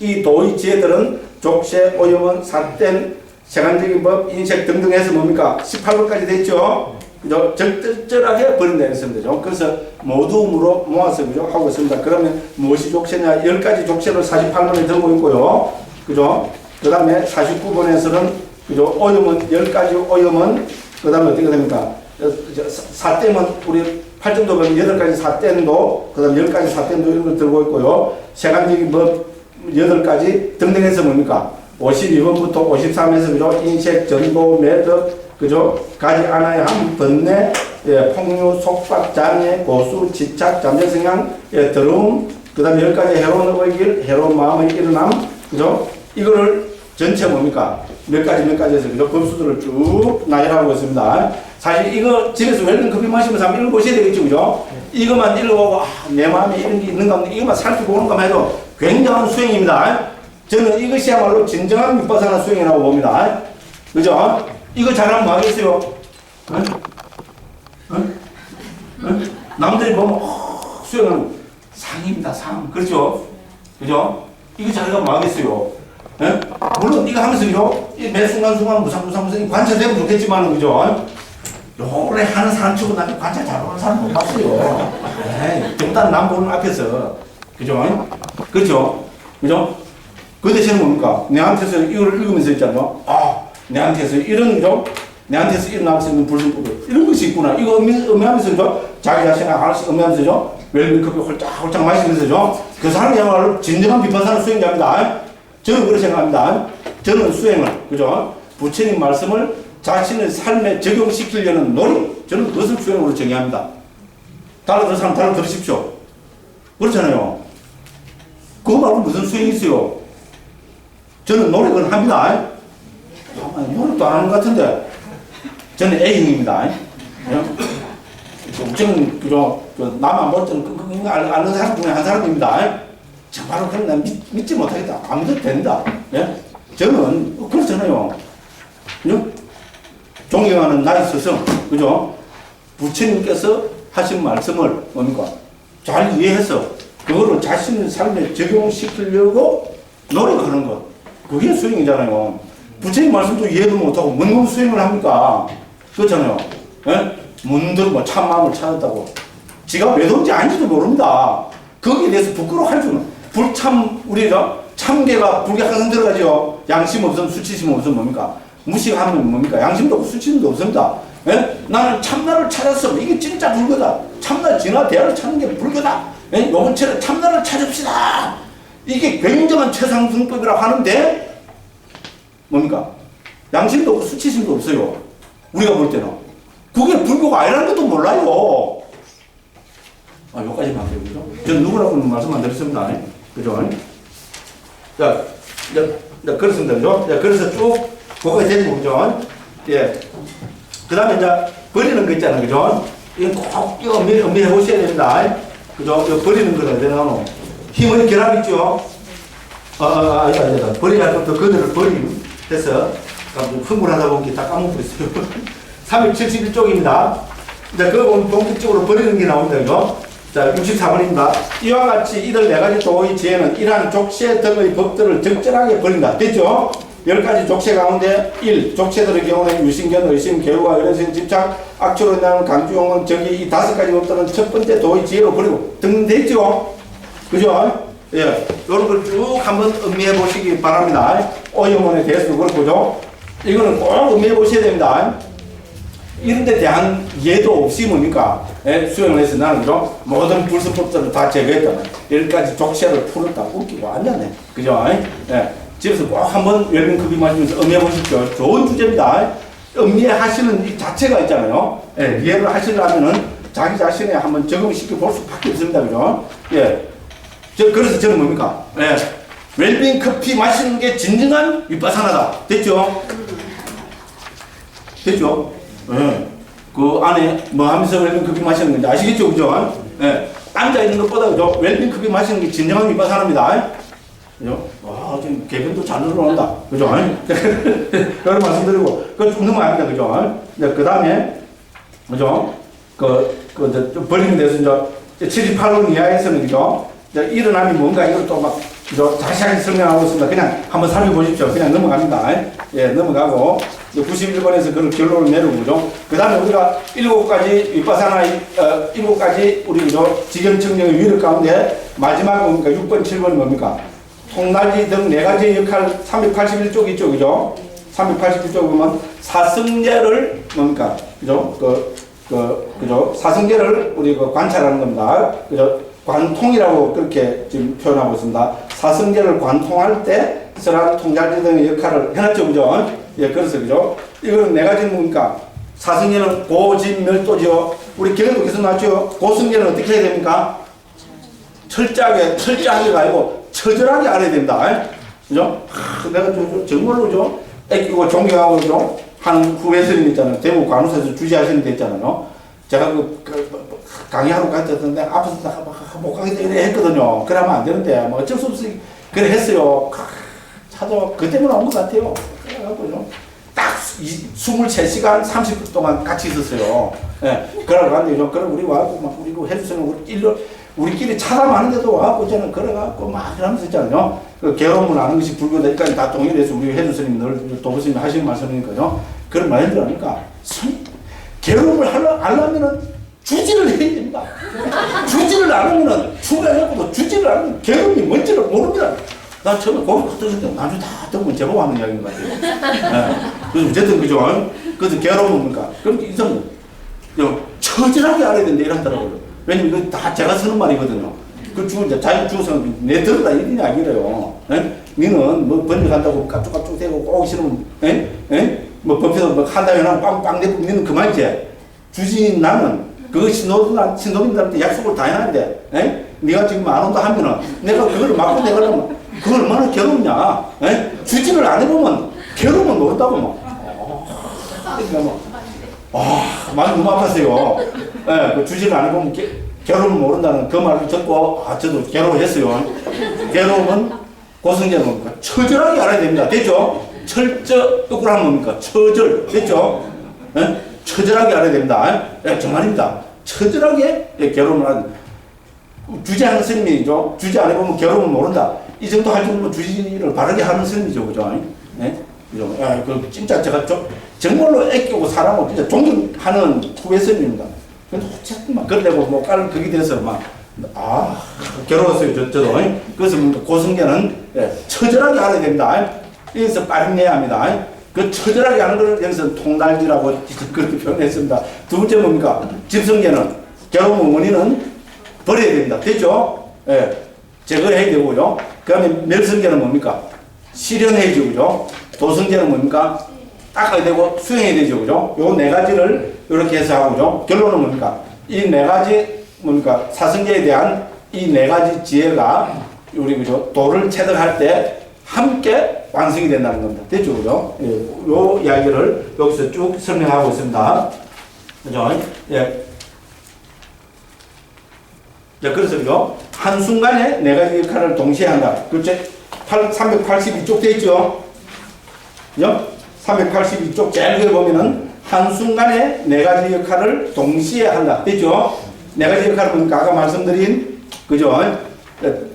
이 도의 지혜들은 족쇄, 오염원, 삿된, 세간적인 법, 인색 등등 해서 뭡니까? 18번까지 됐죠? 그죠? 적절하게 버린다 했습니다. 그래서 모둠으로 모아서 그죠? 하고 있습니다. 그러면 무엇이 족쇄냐? 10가지 족쇄를 48번에 들고 있고요. 그죠? 그 다음에 49번에서는 그죠? 오염은 10가지 오염은 그 다음에 어떻게 됩니까? 사댐은 우리 8정도면 8가지 사댐도, 그 다음 10가지 사댐도 이런 걸 들고 있고요. 세관적인 뭐 8가지 등등해서 뭡니까? 52번부터 53에서 그죠? 인색, 전도, 매듭, 그죠? 가지 않아야 함, 번뇌, 예, 폭류, 속박, 장애, 고수, 집착, 잠재성향, 예, 더러움, 그 다음에 10가지 해로운 의길, 해로운 마음의 일어남, 그죠? 이거를 전체 뭡니까? 몇 가지 해서 그죠? 범수들을 쭉 나열하고 있습니다. 사실 이거 집에서 웰빙 커피 마시면서 한번 읽어보셔야 되겠죠, 그죠? 이것만 읽어보고, 아, 내 마음에 이런 게 있는가, 이것만 살펴보는 것만 해도 굉장한 수행입니다. 저는 이것이야말로 진정한 윗바사나 수행이라고 봅니다. 그죠? 이거 잘하면 뭐 하겠어요? 응? 응? 응? 남들이 보면, 수행은 상입니다, 상. 그렇죠? 그죠? 이거 잘하면 뭐 하겠어요? 예? 물론 이거 하면서 매 순간순간 무상무상 관찰되면 좋겠지만 그죠? 오래 하는 사람 치고 나한테 관찰 잘하는 사람 못 봤어요. 일단 남 보는 앞에서 그죠? 그렇죠? 그죠? 그 대신에 뭡니까? 내한테서 이걸 읽으면서 있잖아요. 아, 내한테서 이런 그죠? 내한테서 일어날 수 있는 불순불 이런 것이 있구나. 이거 의미하면서 그죠? 자기 자신을 하나씩 의미하면서죠. 웰빙 커피 홀짝홀짝 마시면서죠. 그 사람이야말로 진정한 비판사는 수행자입니다. 저는 그렇게 생각합니다. 저는 수행을, 그죠? 부처님 말씀을 자신의 삶에 적용시키려는 노력, 저는 그것을 수행으로 정의합니다. 다른 사람 다른 들으십시오. 그렇잖아요. 그거 말고 무슨 수행이 있어요? 저는 노력은 합니다. 노력도 안 하는 것 같은데. 저는 A형입니다. 저는, 그죠? 남 안 볼 때는 그거 아는 사람 중에 한 사람입니다. 정말로 그런 난 믿지 못하겠다. 안 믿어도 된다. 예? 저는 그렇잖아요. 그죠? 존경하는 나의 스승, 그죠? 부처님께서 하신 말씀을 뭡니까? 잘 이해해서 그거를 자신의 삶에 적용시키려고 노력하는 것. 그게 수행이잖아요. 부처님 말씀도 이해도 못하고 뭔 수행을 합니까? 그렇잖아요. 예? 문득 뭐 참마음을 찾았다고. 지가 외도인지 아닌지도 모릅니다. 거기에 대해서 부끄러워할 줄은. 우리가 참개가 불에 항상 들어가죠. 양심 없으면 수치심 없으면 뭡니까? 무식하면 뭡니까? 양심도 없고 수치심도 없습니다. 예? 나는 참나를 찾았어. 이게 진짜 불교다. 참나 진화 대화를 찾는 게 불교다. 예? 요번처럼 참나를 찾읍시다. 이게 굉장한 최상승법이라고 하는데 뭡니까? 양심도 없고 수치심도 없어요. 우리가 볼 때는. 그게 불교가 아니라는 것도 몰라요. 아, 여기까지만 하세요. 그죠? 전 누구라고는 말씀 안 드렸습니다. 그죠? 자, 그렇습니다. 그죠? 자, 그래서 쭉, 그거가 되는 거죠. 예. 그 다음에 이제, 버리는 거 있잖아요. 그죠? 이건 꼭, 이거 엄밀히 보셔야 됩니다. 그죠? 이거 버리는 거는 어디 나오노? 힘의 결합 있죠? 아니다. 버리야 할 것도 그들을 버림. 해서, 흥분하다 보니 다 까먹고 있어요. 371쪽입니다. 자, 그거 보면 본격적으로 버리는 게 나옵니다. 그죠? 자, 64번입니다. 이와 같이 이들 4가지 도의 지혜는 이러한 족쇄 등의 법들을 적절하게 버린다. 됐죠? 10가지 족쇄 가운데 1. 족쇄들의 경우는 유신견, 의심, 개우와 의뢰성, 집착, 악취로 인하는 강주, 욕망, 적이 이 5가지 법들은 첫 번째 도의 지혜로 버리고 등등 됐죠? 그죠? 예. 요런 걸 쭉 한번 음미해 보시기 바랍니다. 오염원에 대해서도 그렇고죠. 이거는 꼭 음미해 보셔야 됩니다. 이런 데 대한 이해도 없이 뭡니까? 예, 수행을 해서 나는 그죠? 모든 불수법들을 다 제거했다. 10가지 족쇄를 풀었다. 웃기고 앉았네. 그죠? 예. 집에서 꼭 한번 웰빙 커피 마시면서 음미해 보십시오. 좋은 주제입니다. 음미해 하시는 이 자체가 있잖아요. 예, 이해를 하시려면은 자기 자신에 한번 적응시켜 볼 수밖에 없습니다. 그죠? 예. 그래서 저는 뭡니까? 예. 웰빙 커피 마시는 게 진정한 윗바사나다. 됐죠? 됐죠? 예. 그 안에 뭐 하면서 웰빙 커피 마시는 건지 아시겠죠? 그죠? 예. 앉아있는 것보다 그죠? 웰빙 커피 마시는 게 진정한 윗바사나입니다. 그죠? 와, 지금 개변도 잘 늘어난다. 그죠? 그런 말씀드리고, 그거 쭉 넘어갑니다. 그죠? 그 다음에, 그죠? 좀 버리는 데서 이제 78번 이하에서는 그죠? 일어남이 뭔가 이걸 또 막, 그죠? 자세하게 설명하고 있습니다. 그냥 한번 살펴보십시오. 그냥 넘어갑니다. 예, 넘어가고, 91번에서 그런 결론을 내리고, 그죠? 그 다음에 우리가 7가지 윗바사나, 7가지 우리 그죠? 지견청정의 위력 가운데 마지막 뭡니까? 6번, 7번이 뭡니까? 통날리 등 4가지 역할 381쪽 있죠, 그죠? 381쪽 보면 사성제를 뭡니까? 그죠? 그죠? 사성계를 우리 관찰하는 겁니다. 그죠? 관통이라고 그렇게 지금 표현하고 있습니다. 사성계를 관통할 때 서란 통달지 등의 역할을 해놨죠, 그죠? 예, 그래서 그죠? 이거는 네 가지는 뭡니까? 사성계는 고진멸도죠. 우리 경에도 계속 나왔죠. 고성계는 어떻게 해야 됩니까? 철저하게가 아니고 처절하게 알아야 된다. 그죠? 내가 정말로 좀 애끼고 존경하고 좀 하는 후배스님 있잖아요. 대구 간호사에서 주재하시는 데 있잖아요. 제가 강의하러 갔었는데 앞에서 못 가게 이래 했거든요. 그러면 안 되는데 뭐 어쩔 수 없이 그래 했어요. 찾아와 그 때문에 온 것 같아요. 그래가지고 딱 23시간 30분 동안 같이 있었어요. 예. 그러고 갔는데 그럼 우리 와갖고 막 우리 해주세요. 우리끼리 차담하는데도 와갖고 저는 그래갖고 막 이러면서 있잖아요. 그 괴로움을 아는 것이 불교다니까 다 동일해서 우리 해주스님 늘 도부스님 하시는 말씀이니까요. 그런 말인들 하니까 괴로움을 알려면은 주지를 해야 됩니다. 주지를 안 하면은 충분해갖고도 주지를 안 하면 괴로움이 뭔지를 모릅니다. 나 처음에 거기 갔다 오는데 나중에 다 듣고 제법 하는 이야기인 것 같아요. 네. 그래서 어쨌든 그죠. 그래서 괴로움은 뭡니까? 그럼 이성은 처절하게 알아야 된다 이러더라고요. 왜냐면 이거 다 제가 쓰는 말이거든요. 그 이제 자기 주어서는 내 들으라 이런 이야기래요. 니는 뭐 번역한다고 깝죽깝죽 대고 오기 싫으면, 뭐 법에서 뭐 한다면 하고 빵빵 내고 니는 그만이지. 주지 나는 그 신도민들한테 약속을 다 해놨는데, 네가 지금 안 온다 하면은 내가 그걸 막고 내가려면 그걸 얼마나 괴롭냐. 주지를 안 해보면 괴로우면 모른다고 뭐. 많이 너무 아팠어요. 그 주지를 안 해보면 괴로움을 모른다는 그 말을 듣고, 저도 괴로워했어요. 괴로움은 고성계는 뭡니까? 처절하게 알아야 됩니다. 됐죠? 억울한 뭡니까? 처절. 됐죠? 처절하게 알아야 됩니다. 정말입니다. 처절하게 괴로움을 하는. 주지하는 스님이죠. 주지 안 해보면 괴로움을 모른다. 이 정도 할 정도면 주지를 바르게 하는 스님이죠. 그죠? 그죠? 그 진짜 제가 정말로 애끼고 사람을 진짜 존경하는 후배 스님입니다. 근데 어쨌든 막 그러고 뭐 깔 그게 돼서 막 괴로웠어요. 저도. 그래서 고성계는 처절하게 알아야 됩니다. 여기서 빠르게 내야 합니다. 그 처절하게 하는 걸 여기서 통달지라고 그렇게 표현했습니다. 두 번째 뭡니까? 집성계는 괴로움 원인은 버려야 됩니다. 됐죠? 제거해야 되고요. 그 다음에 멸성계는 뭡니까? 실현해야 되죠. 도성계는 뭡니까? 닦아야 되고 수행해야 되죠. 그죠? 요 네 가지를 이렇게 해서 하고죠. 결론은 뭡니까? 이 네 가지 뭡니까? 사성계에 대한 이 네 가지 지혜가 우리 그죠? 도를 체득할 때 함께 완성이 된다는 겁니다. 됐죠? 그죠? 요 이야기를 여기서 쭉 설명하고 있습니다. 그죠? 그래서 그죠? 한순간에 네 가지 역할을 동시에 한다. 그렇죠? 382쪽 돼 있죠? 그죠? 382쪽 제일 위에 보면은 한순간에 네 가지 역할을 동시에 한다. 됐죠? 네 가지 역할은 뭡니까? 아까 말씀드린, 그죠?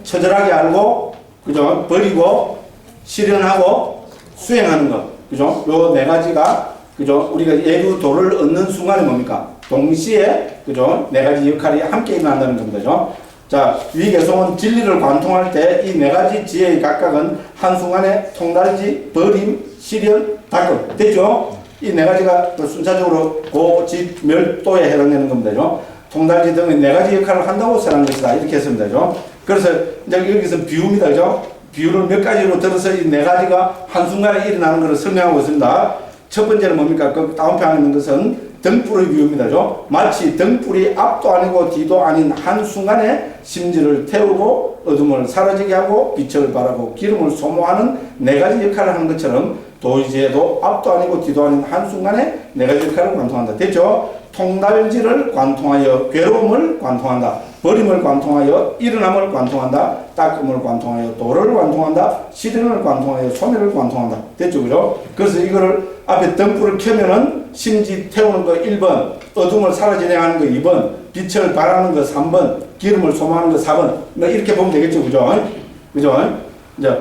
처절하게 알고, 그죠? 버리고, 실현하고, 수행하는 것. 그죠? 요 네 가지가, 그죠? 우리가 예루도를 얻는 순간에 뭡니까? 동시에, 그죠? 네 가지 역할이 함께 일어난다는 겁니다. 그죠? 자, 위계송은 진리를 관통할 때 이 네 가지 지혜의 각각은 한순간에 통달지, 버림, 실현, 닦음. 됐죠? 이 네 가지가 순차적으로 고집, 멸도에 해당되는 겁니다. 그죠? 통달지 등의 네 가지 역할을 한다고 설한 것이다. 이렇게 했습니다. 그죠? 그래서 이제 여기서 비유입니다. 그죠? 비유를 몇 가지로 들어서 이 네 가지가 한순간에 일어나는 것을 설명하고 있습니다. 첫 번째는 뭡니까? 그 다운표에 있는 것은 등불의 비유입니다. 그죠? 마치 등불이 앞도 아니고 뒤도 아닌 한순간에 심지를 태우고 어둠을 사라지게 하고 빛을 발하고 기름을 소모하는 네 가지 역할을 하는 것처럼 도의지혜도 앞도 아니고 뒤도 아닌 한순간에 네 가지 역할을 관통한다. 됐죠? 통달지를 관통하여 괴로움을 관통한다. 버림을 관통하여 일어남을 관통한다. 닦음을 관통하여 도를 관통한다. 실현을 관통하여 소멸을 관통한다. 됐죠? 그죠? 그래서 이거를 앞에 등불을 켜면은 심지 태우는 거 1번, 어둠을 사라지게 하는 거 2번, 빛을 발하는 거 3번, 기름을 소모하는 거 4번. 뭐 이렇게 보면 되겠죠? 그죠? 그죠? 이제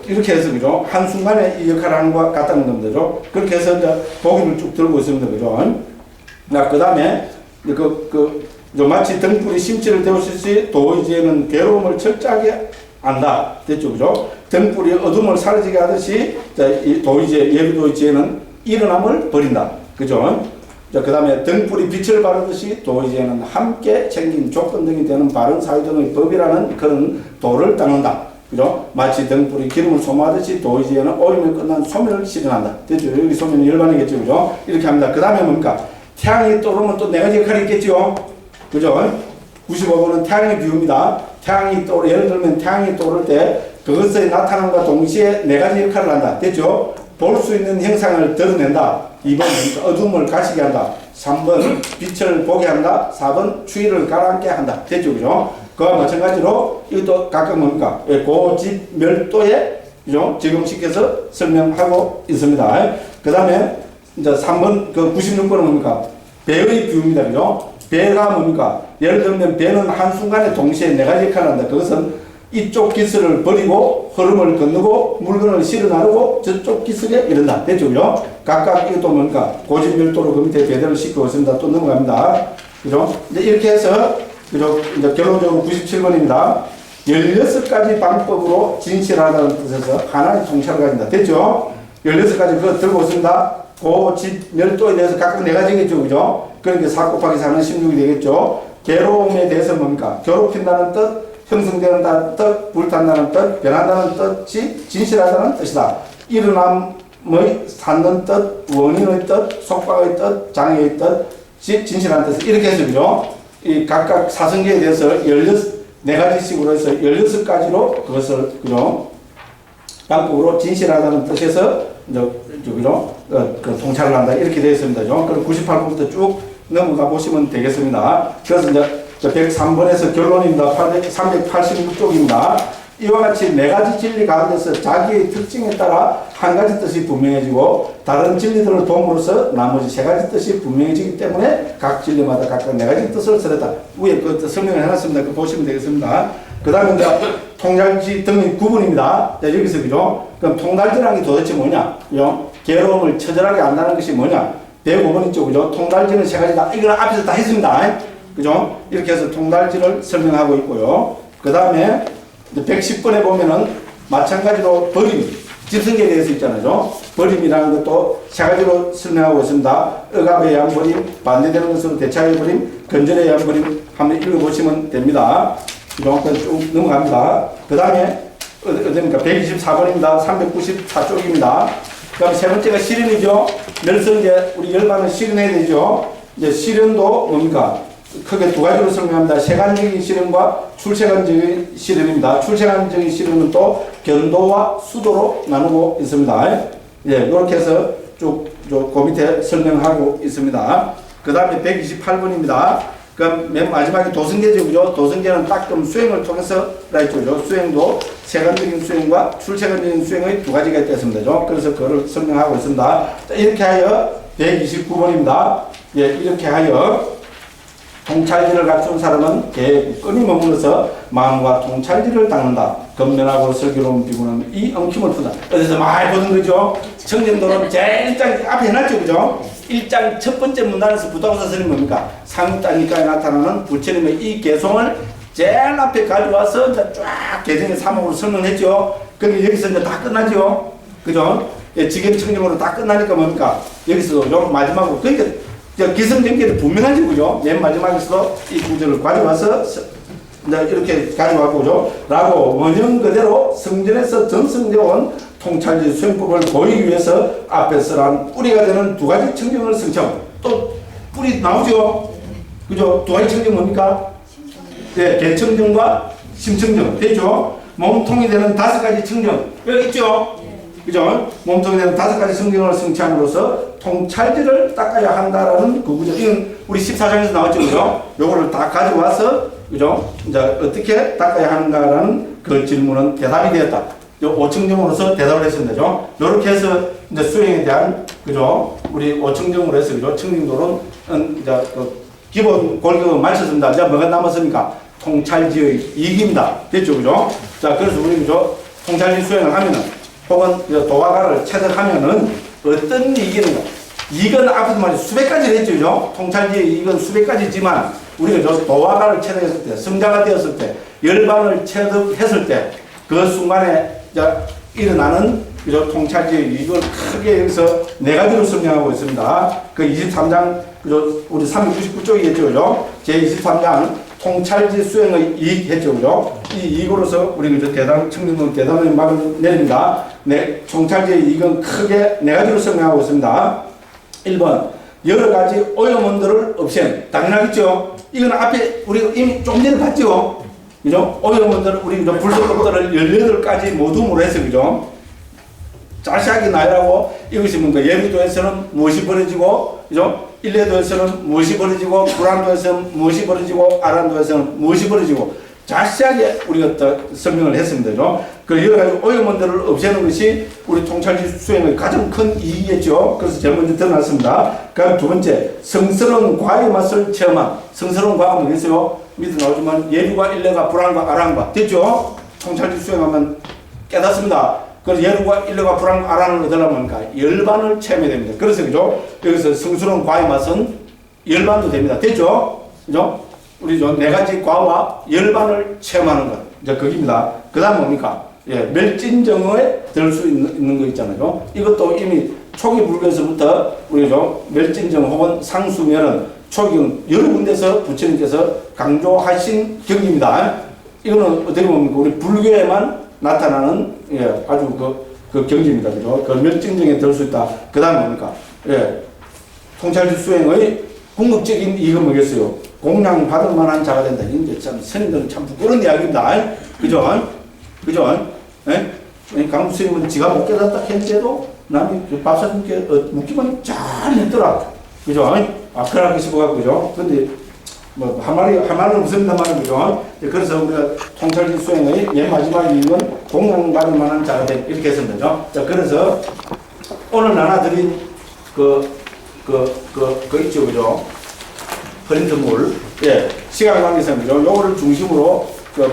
이렇게 해서 그죠? 한순간에 이 역할을 하는 것 같다는 겁니다. 그렇게 해서 이제 복음을 쭉 들고 있습니다. 그죠? 그 다음에 마치 등불이 심지를 태우듯이 도의지혜는 괴로움을 철저하게 안다. 됐죠? 그죠? 등불이 어둠을 사라지게 하듯이 이 도의지혜, 예비도의지혜는 일어남을 버린다. 그죠? 그 다음에 등불이 빛을 발하듯이 도의제는 함께 챙긴 조건 등이 되는 바른 사회 등의 법이라는 그런 도를 닦는다. 그죠? 마치 등불이 기름을 소모하듯이 도의제는 오염이 끝난 소멸을 실현한다. 됐죠? 여기 소멸은 열반이겠죠. 그죠? 이렇게 합니다. 그 다음에 뭡니까? 태양이 떠오르면 또 네 가지 역할이 있겠죠? 그죠? 95번은 태양의 비유입니다. 예를 들면 태양이 떠오를 때 그것의 나타남과 동시에 네 가지 역할을 한다. 됐죠? 볼 수 있는 형상을 드러낸다. 2번 어둠을 가시게 한다. 3번 빛을 보게 한다. 4번 추위를 가라앉게 한다. 됐죠? 그죠? 그와 마찬가지로 이것도 각각 뭡니까? 고집멸도에 그죠? 적용시켜서 설명하고 있습니다. 그 다음에 이제 3번 그 96번은 뭡니까? 배의 비유입니다. 그죠? 배가 뭡니까? 예를 들면 배는 한순간에 동시에 네 가지 역할을 한다. 그것은 이쪽 기술을 버리고 흐름을 건너고 물건을 실어 나르고 저쪽 기술에 이른다. 됐죠? 그죠? 각각 이것도 뭡니까? 고집멸도로 그 밑에 배대를 싣고 있습니다. 또 넘어갑니다. 그죠? 이제 이렇게 해서 그죠? 이제 결론적으로 97번입니다. 16가지 방법으로 진실하다는 뜻에서 하나의 통찰을 가진다. 됐죠? 16가지 그거 들고 있습니다. 고집멸도에 대해서 각각 네 가지겠죠. 그죠? 그러니까 4 곱하기 4는 16이 되겠죠. 괴로움에 대해서 뭡니까? 괴롭힌다는 뜻, 형성되는 뜻, 불탄다는 뜻, 변한다는 뜻이 진실하다는 뜻이다. 일어남의 찾는 뜻, 원인의 뜻, 속박의 뜻, 장애의 뜻이 진실한 뜻. 이렇게 해서 그죠? 이 각각 사성계에 대해서 14가지씩으로 해서 16가지로 그것을 그죠? 방법으로 진실하다는 뜻에서 그죠? 그 통찰을 한다. 이렇게 되어 있습니다. 그럼 98번부터 쭉 넘어가 보시면 되겠습니다. 그래서 이제 103번에서 결론입니다. 386쪽입니다. 이와 같이 네 가지 진리 가운데서 자기의 특징에 따라 한 가지 뜻이 분명해지고 다른 진리들을 도움으로써 나머지 세 가지 뜻이 분명해지기 때문에 각 진리마다 각각 네 가지 뜻을 설했다. 위에 그 설명을 해놨습니다. 그거 보시면 되겠습니다. 그 다음에 이제 통달지 등의 구분입니다. 자, 여기서 그죠? 그럼 통달지라는 게 도대체 뭐냐? 그죠? 괴로움을 처절하게 안다는 것이 뭐냐? 105번 있죠. 그죠? 통달지는 세 가지다. 이걸 앞에서 다 했습니다. 그죠? 이렇게 해서 통달지를 설명하고 있고요. 그 다음에 110번에 보면은 마찬가지로 버림, 집성계에 대해서 있잖아요. 버림이라는 것도 세 가지로 설명하고 있습니다. 억압에 의한 버림, 반대되는 것으로 대차의 버림, 건전에 의한 버림 한번 읽어보시면 됩니다. 그죠? 쭉 넘어갑니다. 그 다음에 어디입니까? 124번입니다. 394쪽입니다. 그 다음에 세 번째가 실현이죠. 멸성계, 우리 열반은 실현해야 되죠. 이제 실현도 뭡니까? 크게 두 가지로 설명합니다. 세간적인 실현과 출세간적인 실현입니다. 출세간적인 실현은 또 견도와 수도로 나누고 있습니다. 예, 이렇게 해서 쭉 그 밑에 설명하고 있습니다. 그 다음에 128번입니다. 그럼 맨 마지막에 도성계죠. 그죠? 도성계는 딱끔 수행을 통해서 라이트죠. 수행도 세간적인 수행과 출세간적인 수행의 두 가지가 있습니다. 그래서 그걸 설명하고 있습니다. 자, 이렇게 하여 129번입니다. 예, 이렇게 하여 통찰지를 갖춘 사람은 계획 끈이 머물러서 마음과 통찰지를 닦는다. 건면하고 슬기로운 비구는 이 엉킴을 푼다. 어디서 많이 보는 거죠? 청정도는 제일 1장 앞에 해놨죠. 그죠? 1장 첫 번째 문단에서 부동사 선이 뭡니까? 상땅니까에 나타나는 부처님의 이 개송을 제일 앞에 가져와서 이제 쫙 개정의 사목으로 설명했죠. 그러니까 여기서 이제 다 끝나죠. 그죠? 예, 지경 청정으로 다 끝나니까 뭡니까? 여기서도 좀 마지막으로 그러니까 기성전개를 분명하지, 그죠? 맨 마지막에서도 이 구절을 가져와서 이렇게 가져왔고, 그죠? 라고 원형 그대로 성전에서 전승되어 온 통찰지 수행법을 보이기 위해서 앞에 쓰란 뿌리가 되는 두 가지 청정을 성청. 또 뿌리 나오죠? 그죠? 두 가지 청정 뭡니까? 네, 개청정과 심청정. 되죠? 몸통이 되는 5가지 청정. 여기 있죠? 그죠? 몸통이 되는 5가지 성경을 성취함으로써 통찰지를 닦아야 한다라는 그 구절. 이건 우리 14장에서 나왔죠. 그죠? 요거를 다 가져와서, 그죠? 이제 어떻게 닦아야 하는가라는 그 질문은 대답이 되었다. 요 5청정으로서 대답을 했습니다. 그죠? 요렇게 해서 이제 수행에 대한, 그죠? 우리 5청정으로 해서, 그죠? 청정도는 이제 그 기본 골격은 마쳤습니다. 이제 뭐가 남았습니까? 통찰지의 이익입니다. 됐죠? 그죠? 자, 그래서 우리, 그죠? 통찰지 수행을 하면은 혹은 도화가를 체득하면은 어떤 이익인가? 이익은 앞에서 말해 수백 가지를 했죠. 그죠? 통찰지의 이익은 수백 가지지만 우리가 도화가를 체득했을 때, 성자가 되었을 때, 열반을 체득했을 때 그 순간에 일어나는 그죠? 통찰지의 이익을 크게 여기서 네 가지로 설명하고 있습니다. 그 23장 그죠? 우리 399쪽이겠죠, 그죠? 제23장 통찰지 수행의 이익 했죠, 그죠? 이 이익으로서 우리 그죠? 청년들 대단히 말을 내립니다. 네, 통찰지의 이익은 크게 네 가지로 설명하고 있습니다. 1번, 여러 가지 오염원들을 없앤. 당연하겠죠? 이건 앞에 우리가 이미 좀 전에 봤죠? 그죠? 오염원들을, 우리 그죠? 불소급들을 18가지 모둠으로 해서, 그죠? 자세하게 나열하고, 이것이 뭔가 예비도에서는 무엇이 벌어지고, 그죠? 일례도에서는 무엇이 벌어지고, 불안도에서는 무엇이 벌어지고, 아란도에서는 무엇이 벌어지고, 자세하게 우리가 설명을 했습니다. 그죠? 그 여러 가지 오염원들을 없애는 것이 우리 통찰지 수행의 가장 큰 이익이겠죠. 그래서 제일 먼저 드러났습니다. 그다음 두 번째, 성스러운 과의 맛을 체험한. 성스러운 과가 뭐겠어요? 밑에 나오지만 예류가 일례가 불안과 아란과 됐죠? 통찰지 수행하면 깨닫습니다. 그래서 예루가 일레가 불안과 아란을 얻으려면 열반을 체험해야 됩니다. 그래서 그죠? 여기서 성스러운 과의 맛은 열반도 됩니다. 됐죠? 그죠? 우리 네 가지 과와 열반을 체험하는 것. 이제 거기입니다. 그 다음 뭡니까? 예, 멸진정에 들 수 있는 거 있잖아요. 이것도 이미 초기 불교에서부터 우리 멸진정 혹은 상수멸은 초기 여러 군데서 부처님께서 강조하신 경지입니다. 이거는 어떻게 보면 우리 불교에만 나타나는 아주 그 경지입니다. 그죠? 그 멸진정에 들 수 있다. 그 다음 뭡니까? 예, 통찰지 수행의 궁극적인 이익은 뭐겠어요? 공양 받을 만한 자가 된다. 이제 참 스님들은 참 부끄러운 이야기입니다. 그죠? 그죠? 예? 강무 스님은 지가 못 깨닫다 했는데도 남이 밥사님께 묵기만 잘 했더라. 그죠? 그러고 싶어가지고, 그죠? 근데 뭐 할 말은 없습니다 말은. 그죠? 그래서 우리가 통찰지 수행의 맨 마지막 이유는 공양 받을 만한 자가 된 이렇게 했습니다. 자, 그래서 오늘 나눠드린 그 있죠, 그죠? 프린트물, 예, 시간 관계성이죠. 요거를 중심으로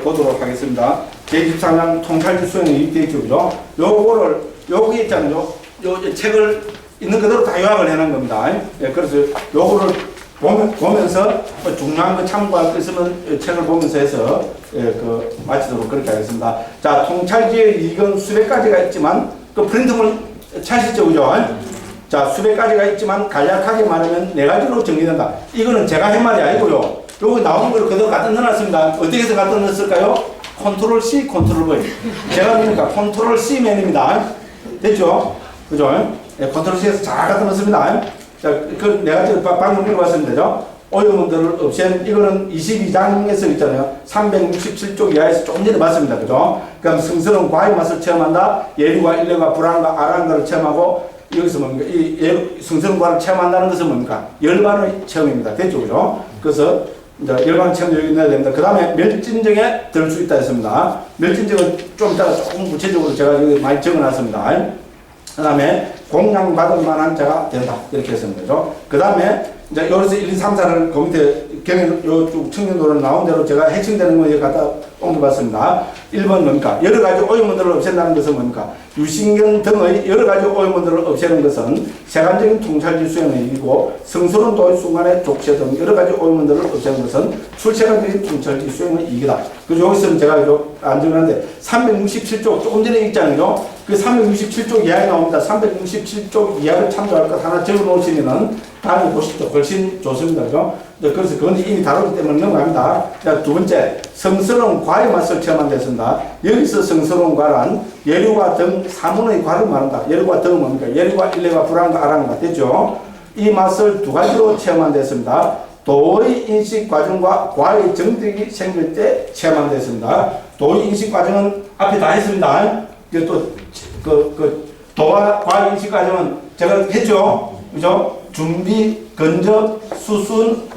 보도록 하겠습니다. 제23장 통찰지 수행의 이익되죠, 그죠? 요거 있잖아요. 요 책을 있는 그대로 다 요약을 해놓은 겁니다. 예, 그래서 요거를 보면서 중요한 거 참고할 거 있으면 책을 보면서 해서 마치도록 그렇게 하겠습니다. 자, 통찰지의 이익은 수백 가지가 있지만 그 프린트물 찾으시죠, 그죠? 자, 수백 가지가 있지만 간략하게 말하면 네 가지로 정리된다. 이거는 제가 한 말이 아니고요. 요거 나오는 걸 그대로 갖다 넣어놨습니다. 어떻게 해서 갖다 넣었을까요? 컨트롤 C, 컨트롤 V. 제가 보니까 컨트롤 C 맨입니다. 됐죠? 그죠? 네, 컨트롤 C에서 잘 갖다 넣었습니다. 자, 그 네 가지 방금 읽어봤으면 되죠? 오염원들을 없앤, 이거는 22장에서 있잖아요. 367쪽 이하에서 조금 전에 봤습니다. 그죠? 그럼 성스러운 과의 맛을 체험한다. 예류와 일례와 불안과 아란과를 체험하고, 여기서 뭡니까? 이 성스러운 과를 체험한다는 것은 뭡니까? 열반의 체험입니다. 됐죠? 그죠? 그래서 이제 열반 체험 여기 넣어야 됩니다. 그 다음에 멸진정에 들 수 있다 했습니다. 멸진정은 좀 이따가 조금 구체적으로 제가 여기 많이 적어 놨습니다. 그 다음에 공양받을 만한 자가 된다. 이렇게 했습니다. 그 다음에 이제 여기서 1, 2, 3, 4를 그 밑에 경연 요쪽 청년도로 나온 대로 제가 해칭되는 거 갖다 옮겨봤습니다. 1번 뭡니까? 여러 가지 오염원들을 없앤다는 것은 뭡니까? 유신경 등의 여러 가지 오염원들을 없애는 것은 세간적인 통찰지 수행의 일이고, 성스러운 도의 순간의 족쇄 등 여러 가지 오염원들을 없애는 것은 출세간적인 통찰지 수행의 일이다. 그래서 여기서는 제가 안 적었는데 367쪽 조금 전에 있잖아요. 그 367쪽 이하에 나옵니다. 367쪽 이하를 참조할 것 하나 적어 놓으시면은 다음에 보실 때 훨씬 좋습니다. 그죠? 그래서 그건 이미 다루기 때문에 넘어갑니다. 자, 두 번째, 성스러운 과의 맛을 체험한다 했습니다. 여기서 성스러운 과란 예류과 등 사문의 과를 말한다. 예류과 등은 뭡니까? 예류과 일례와 불안과 아란과 됐죠? 이 맛을 두 가지로 체험한다 했습니다. 도의 인식 과정과 과의 정득이 생길 때 체험한다 했습니다. 도의 인식 과정은 앞에 다 했습니다. 도와 과의 인식 과정은 제가 했죠? 그죠? 준비, 건접, 수순,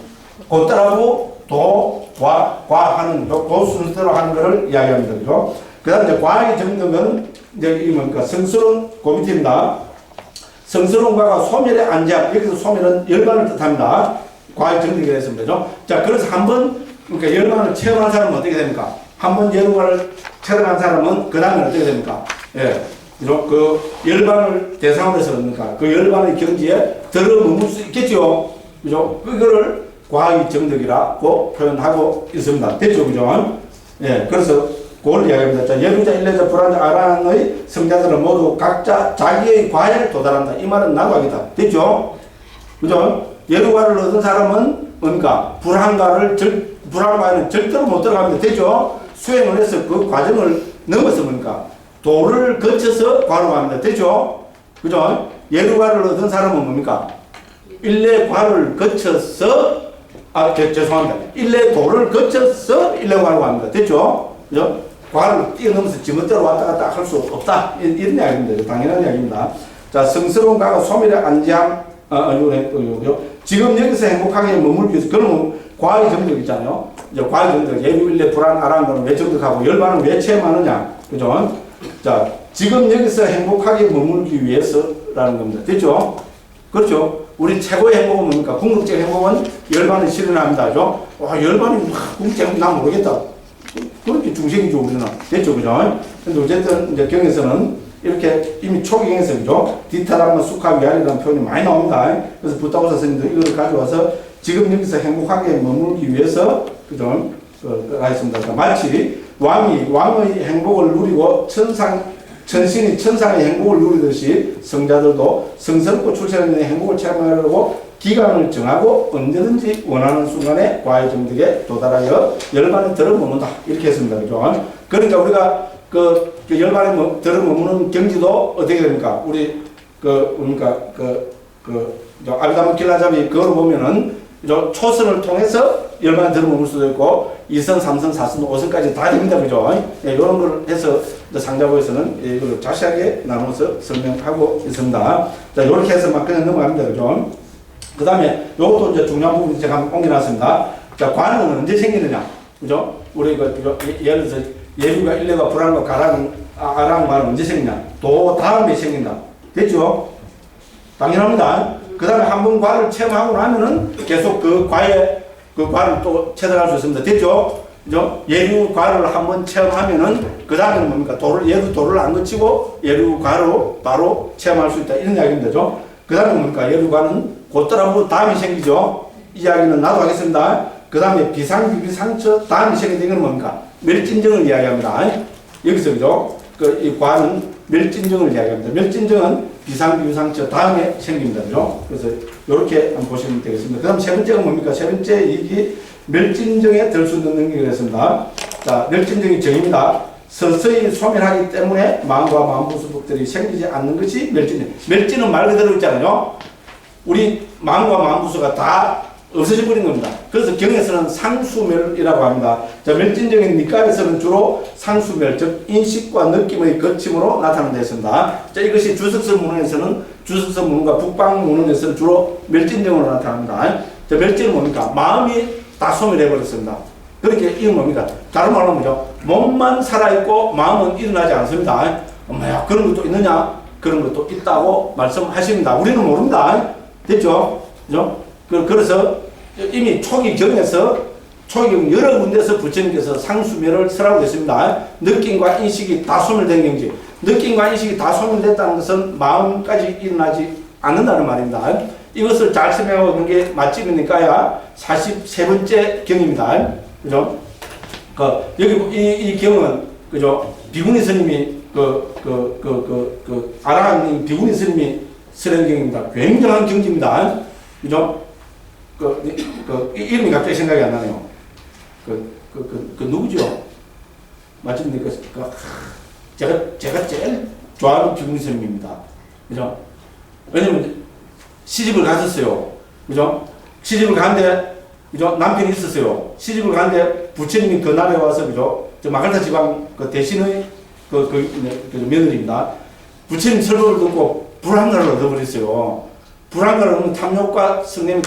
곧따라고 도, 과 하는 그 순서대로 하는 것을 이야기합니다. 그죠? 그 다음 이제 과의 정도는 이제 이 뭡니까? 성스러운 그 밑입니다. 성스러운 과가 소멸의 안지함. 여기서 소멸은 열반을 뜻합니다. 과의 정득이 됐습니다. 그죠? 자, 그래서 한번 그러니까 열반을 체험한 사람은 어떻게 됩니까? 한번 열반을 체험한 사람은 그 다음에 어떻게 됩니까? 예. 그 열반을 대상으로 해서 그러니까 그 열반의 경지에 들어머물 수 있겠죠. 그죠? 그거를 과의 정득이라고 표현하고 있습니다. 됐죠? 그죠? 예. 그래서 그걸 이야기합니다. 자, 예루자, 일레자, 불안자, 아란의 성자들은 모두 각자 자기의 과에 도달한다. 이 말은 나도하겠다. 됐죠? 그죠? 예루가를 얻은 사람은 뭡니까? 불안과는 절대로 못 들어가면 되죠? 수행을 해서 그 과정을 넘어서 뭡니까? 도를 거쳐서 과로 갑니다. 되죠? 그죠? 예루가를 얻은 사람은 뭡니까? 일례 과를 거쳐서, 죄송합니다. 일례 도를 거쳐서 일례 과로 갑니다. 됐죠? 그죠? 과를 뛰어넘어서 지멋대로 왔다 갔다 할 수 없다. 이런 이야기입니다. 당연한 이야기입니다. 자, 성스러운 가가 소멸의 안지함, 지금 여기서 행복하게 머물기 위해서, 그러면 과의 정덕 있잖아요. 이제 과의 정덕, 예루, 일례, 불안, 아랑은 왜 정덕하고 열반은 왜 체험하느냐. 그죠? 자, 지금 여기서 행복하게 머물기 위해서라는 겁니다. 됐죠? 그렇죠? 우리 최고의 행복은 뭡니까? 궁극적 행복은 열반을 실현합니다. 그죠? 와, 열반이 궁극적 행복, 난 모르겠다. 그렇게 중생이죠, 우리는. 됐죠? 그죠? 근데 어쨌든, 이제 경에서는 이렇게 이미 초기경에서, 그죠? 디타라마 수카 위아리라는 표현이 많이 나옵니다. 그래서 부타고 선생님도 이걸 가져와서 지금 여기서 행복하게 머물기 위해서, 그죠? 하였습니다. 마치 왕의 행복을 누리고 천신이 천상의 행복을 누리듯이 성자들도 성스럽고 출세하는 행복을 체험하려고 기간을 정하고 언제든지 원하는 순간에 과의 정덕에 도달하여 열반에 들어머문다. 이렇게 했습니다. 그죠? 그러니까 우리가 그 열반에 들어머무는 경지도 어떻게 됩니까? 우리 아비다마 길라잡이 그걸 보면은 초선을 통해서 열반에 들어머물 수도 있고 2선, 3선, 4선, 5선까지 다 됩니다. 그죠? 예, 이런 걸 해서 상자부에서는 이걸 자세하게 나눠서 설명하고 있습니다. 자, 이렇게 해서 막 그냥 넘어갑니다. 그죠? 그 다음에 이것도 이제 중요한 부분 제가 한번 옮겨놨습니다. 자, 관은 언제 생기느냐? 그죠? 우리 예를 들어서 예루가, 일레가, 불안과 아랑과는 언제 생기냐? 도 다음에 생긴다. 됐죠? 당연합니다. 그 다음에 한 번 과를 체험하고 나면은 계속 그 과를 또 체득할 수 있습니다. 됐죠? 그죠? 예루 과를 한번 체험하면은 그 다음에는 뭡니까? 예루 도를 안 거치고 예루 과로 바로 체험할 수 있다. 이런 이야기입니다. 그죠? 그 다음에 뭡니까? 예루 과는 곧더라고 다음이 생기죠? 이 이야기는 나도 하겠습니다. 그 다음에 비상처 다음이 생기는 건 뭡니까? 멸진정을 이야기합니다. 여기서 그죠? 이 과는 멸진정을 이야기합니다. 멸진정은 비상처 다음에 생깁니다. 그죠? 그래서 이렇게 한번 보시면 되겠습니다. 그 다음 세 번째가 뭡니까? 세 번째 이익이 멸진정에 들 수 있는 능력이었습니다. 자, 멸진정이 정입니다. 서서히 소멸하기 때문에 마음과 마음부수법들이 생기지 않는 것이 멸진정. 멸진은 말 그대로 있잖아요. 우리 마음과 마음부수가 다 없어져 버린 겁니다. 그래서 경에서는 상수멸이라고 합니다. 자, 멸진적인 니까에서는 주로 상수멸, 즉 인식과 느낌의 거침으로 나타난다 했습니다. 자, 이것이 주석서 문헌과 북방 문헌에서는 주로 멸진정으로 나타납니다. 자, 멸진은 뭡니까? 마음이 다 소멸해 버렸습니다. 그러니까 이건 뭡니까? 다른 말로 뭐죠? 몸만 살아있고 마음은 일어나지 않습니다. 엄마야, 그런 것도 있느냐? 그런 것도 있다고 말씀하십니다. 우리는 모릅니다. 됐죠? 그죠? 그래서 이미 초기경에서 여러 군데서 부처님께서 상수멸을 설하고 있습니다. 느낌과 인식이 다 소멸된 경지. 느낌과 인식이 다 소멸됐다는 것은 마음까지 일어나지 않는다는 말입니다. 이것을 잘 설명하고 있는 게 맛집이니까야 43번째 경입니다. 그죠? 여기 이 경은 그죠? 비구니 스님이 아라한님 비구니 스님이 설한 경입니다. 굉장한 경지입니다. 그죠? 이름이 갑자기 생각이 안 나네요. 누구죠? 맞습니까? 제가 제일 좋아하는 비구니 스님입니다. 그죠? 왜냐면 시집을 갔었어요. 그죠? 시집을 갔는데, 그죠? 남편이 있었어요. 시집을 갔는데 부처님이 그 나라에 와서, 그죠? 저 마갈타 지방 대신의 며느리입니다. 부처님 설법을 듣고 불안감을 얻어버렸어요. 불안감을 얻으면 탐욕과 성냄이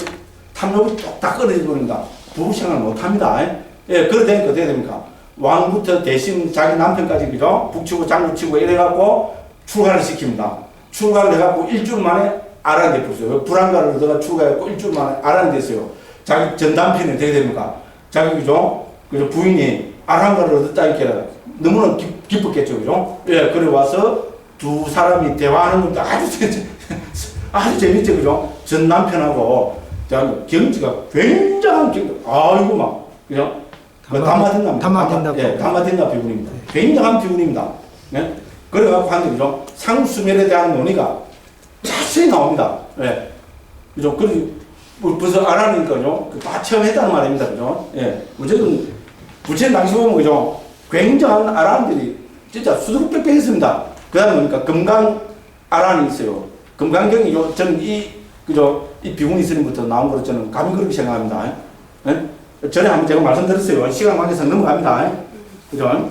탐욕이 뚝딱 끊어져 버립니다. 부부 생활을 못 합니다. 예, 그러다니까 어떻게 됩니까? 왕부터 대신 자기 남편까지, 그죠? 북치고 장구치고 이래갖고 출가를 시킵니다. 출가를 해갖고 일주일 만에 아랑이 됐어요. 불안감을 얻어가 출가해갖고 일주일 만에 아랑이 됐어요. 자기 전 남편이 어떻게 됩니까? 자기, 그죠? 부인이 아랑가를 얻었다니까 너무나 기뻤겠죠. 그죠? 예, 그래 와서 두 사람이 대화하는 것도 아주 재밌죠. 그죠? 전 남편하고 경지가 굉장한 경지. 아이고 막 그죠? 담마딘다 비군입니다. 굉장한 비군입니다. 예? 그래갖고 하는데 그죠? 상수멸에 대한 논의가 자세히 나옵니다. 예. 그죠? 그리고 벌써 안 하니까요. 다 체험했다는 말입니다. 그죠? 예. 어쨌든, 부채 당시 보면, 그죠? 굉장한 아란들이 진짜 수두룩 있습니다. 그 다음에 뭡니까? 금강 아란이 있어요. 금강경이요. 저는 그죠? 이 비구니 스님부터 나온 거로 저는 감히 그렇게 생각합니다. 예? 전에 한번 제가 말씀드렸어요. 시간 관계상 넘어갑니다. 그죠?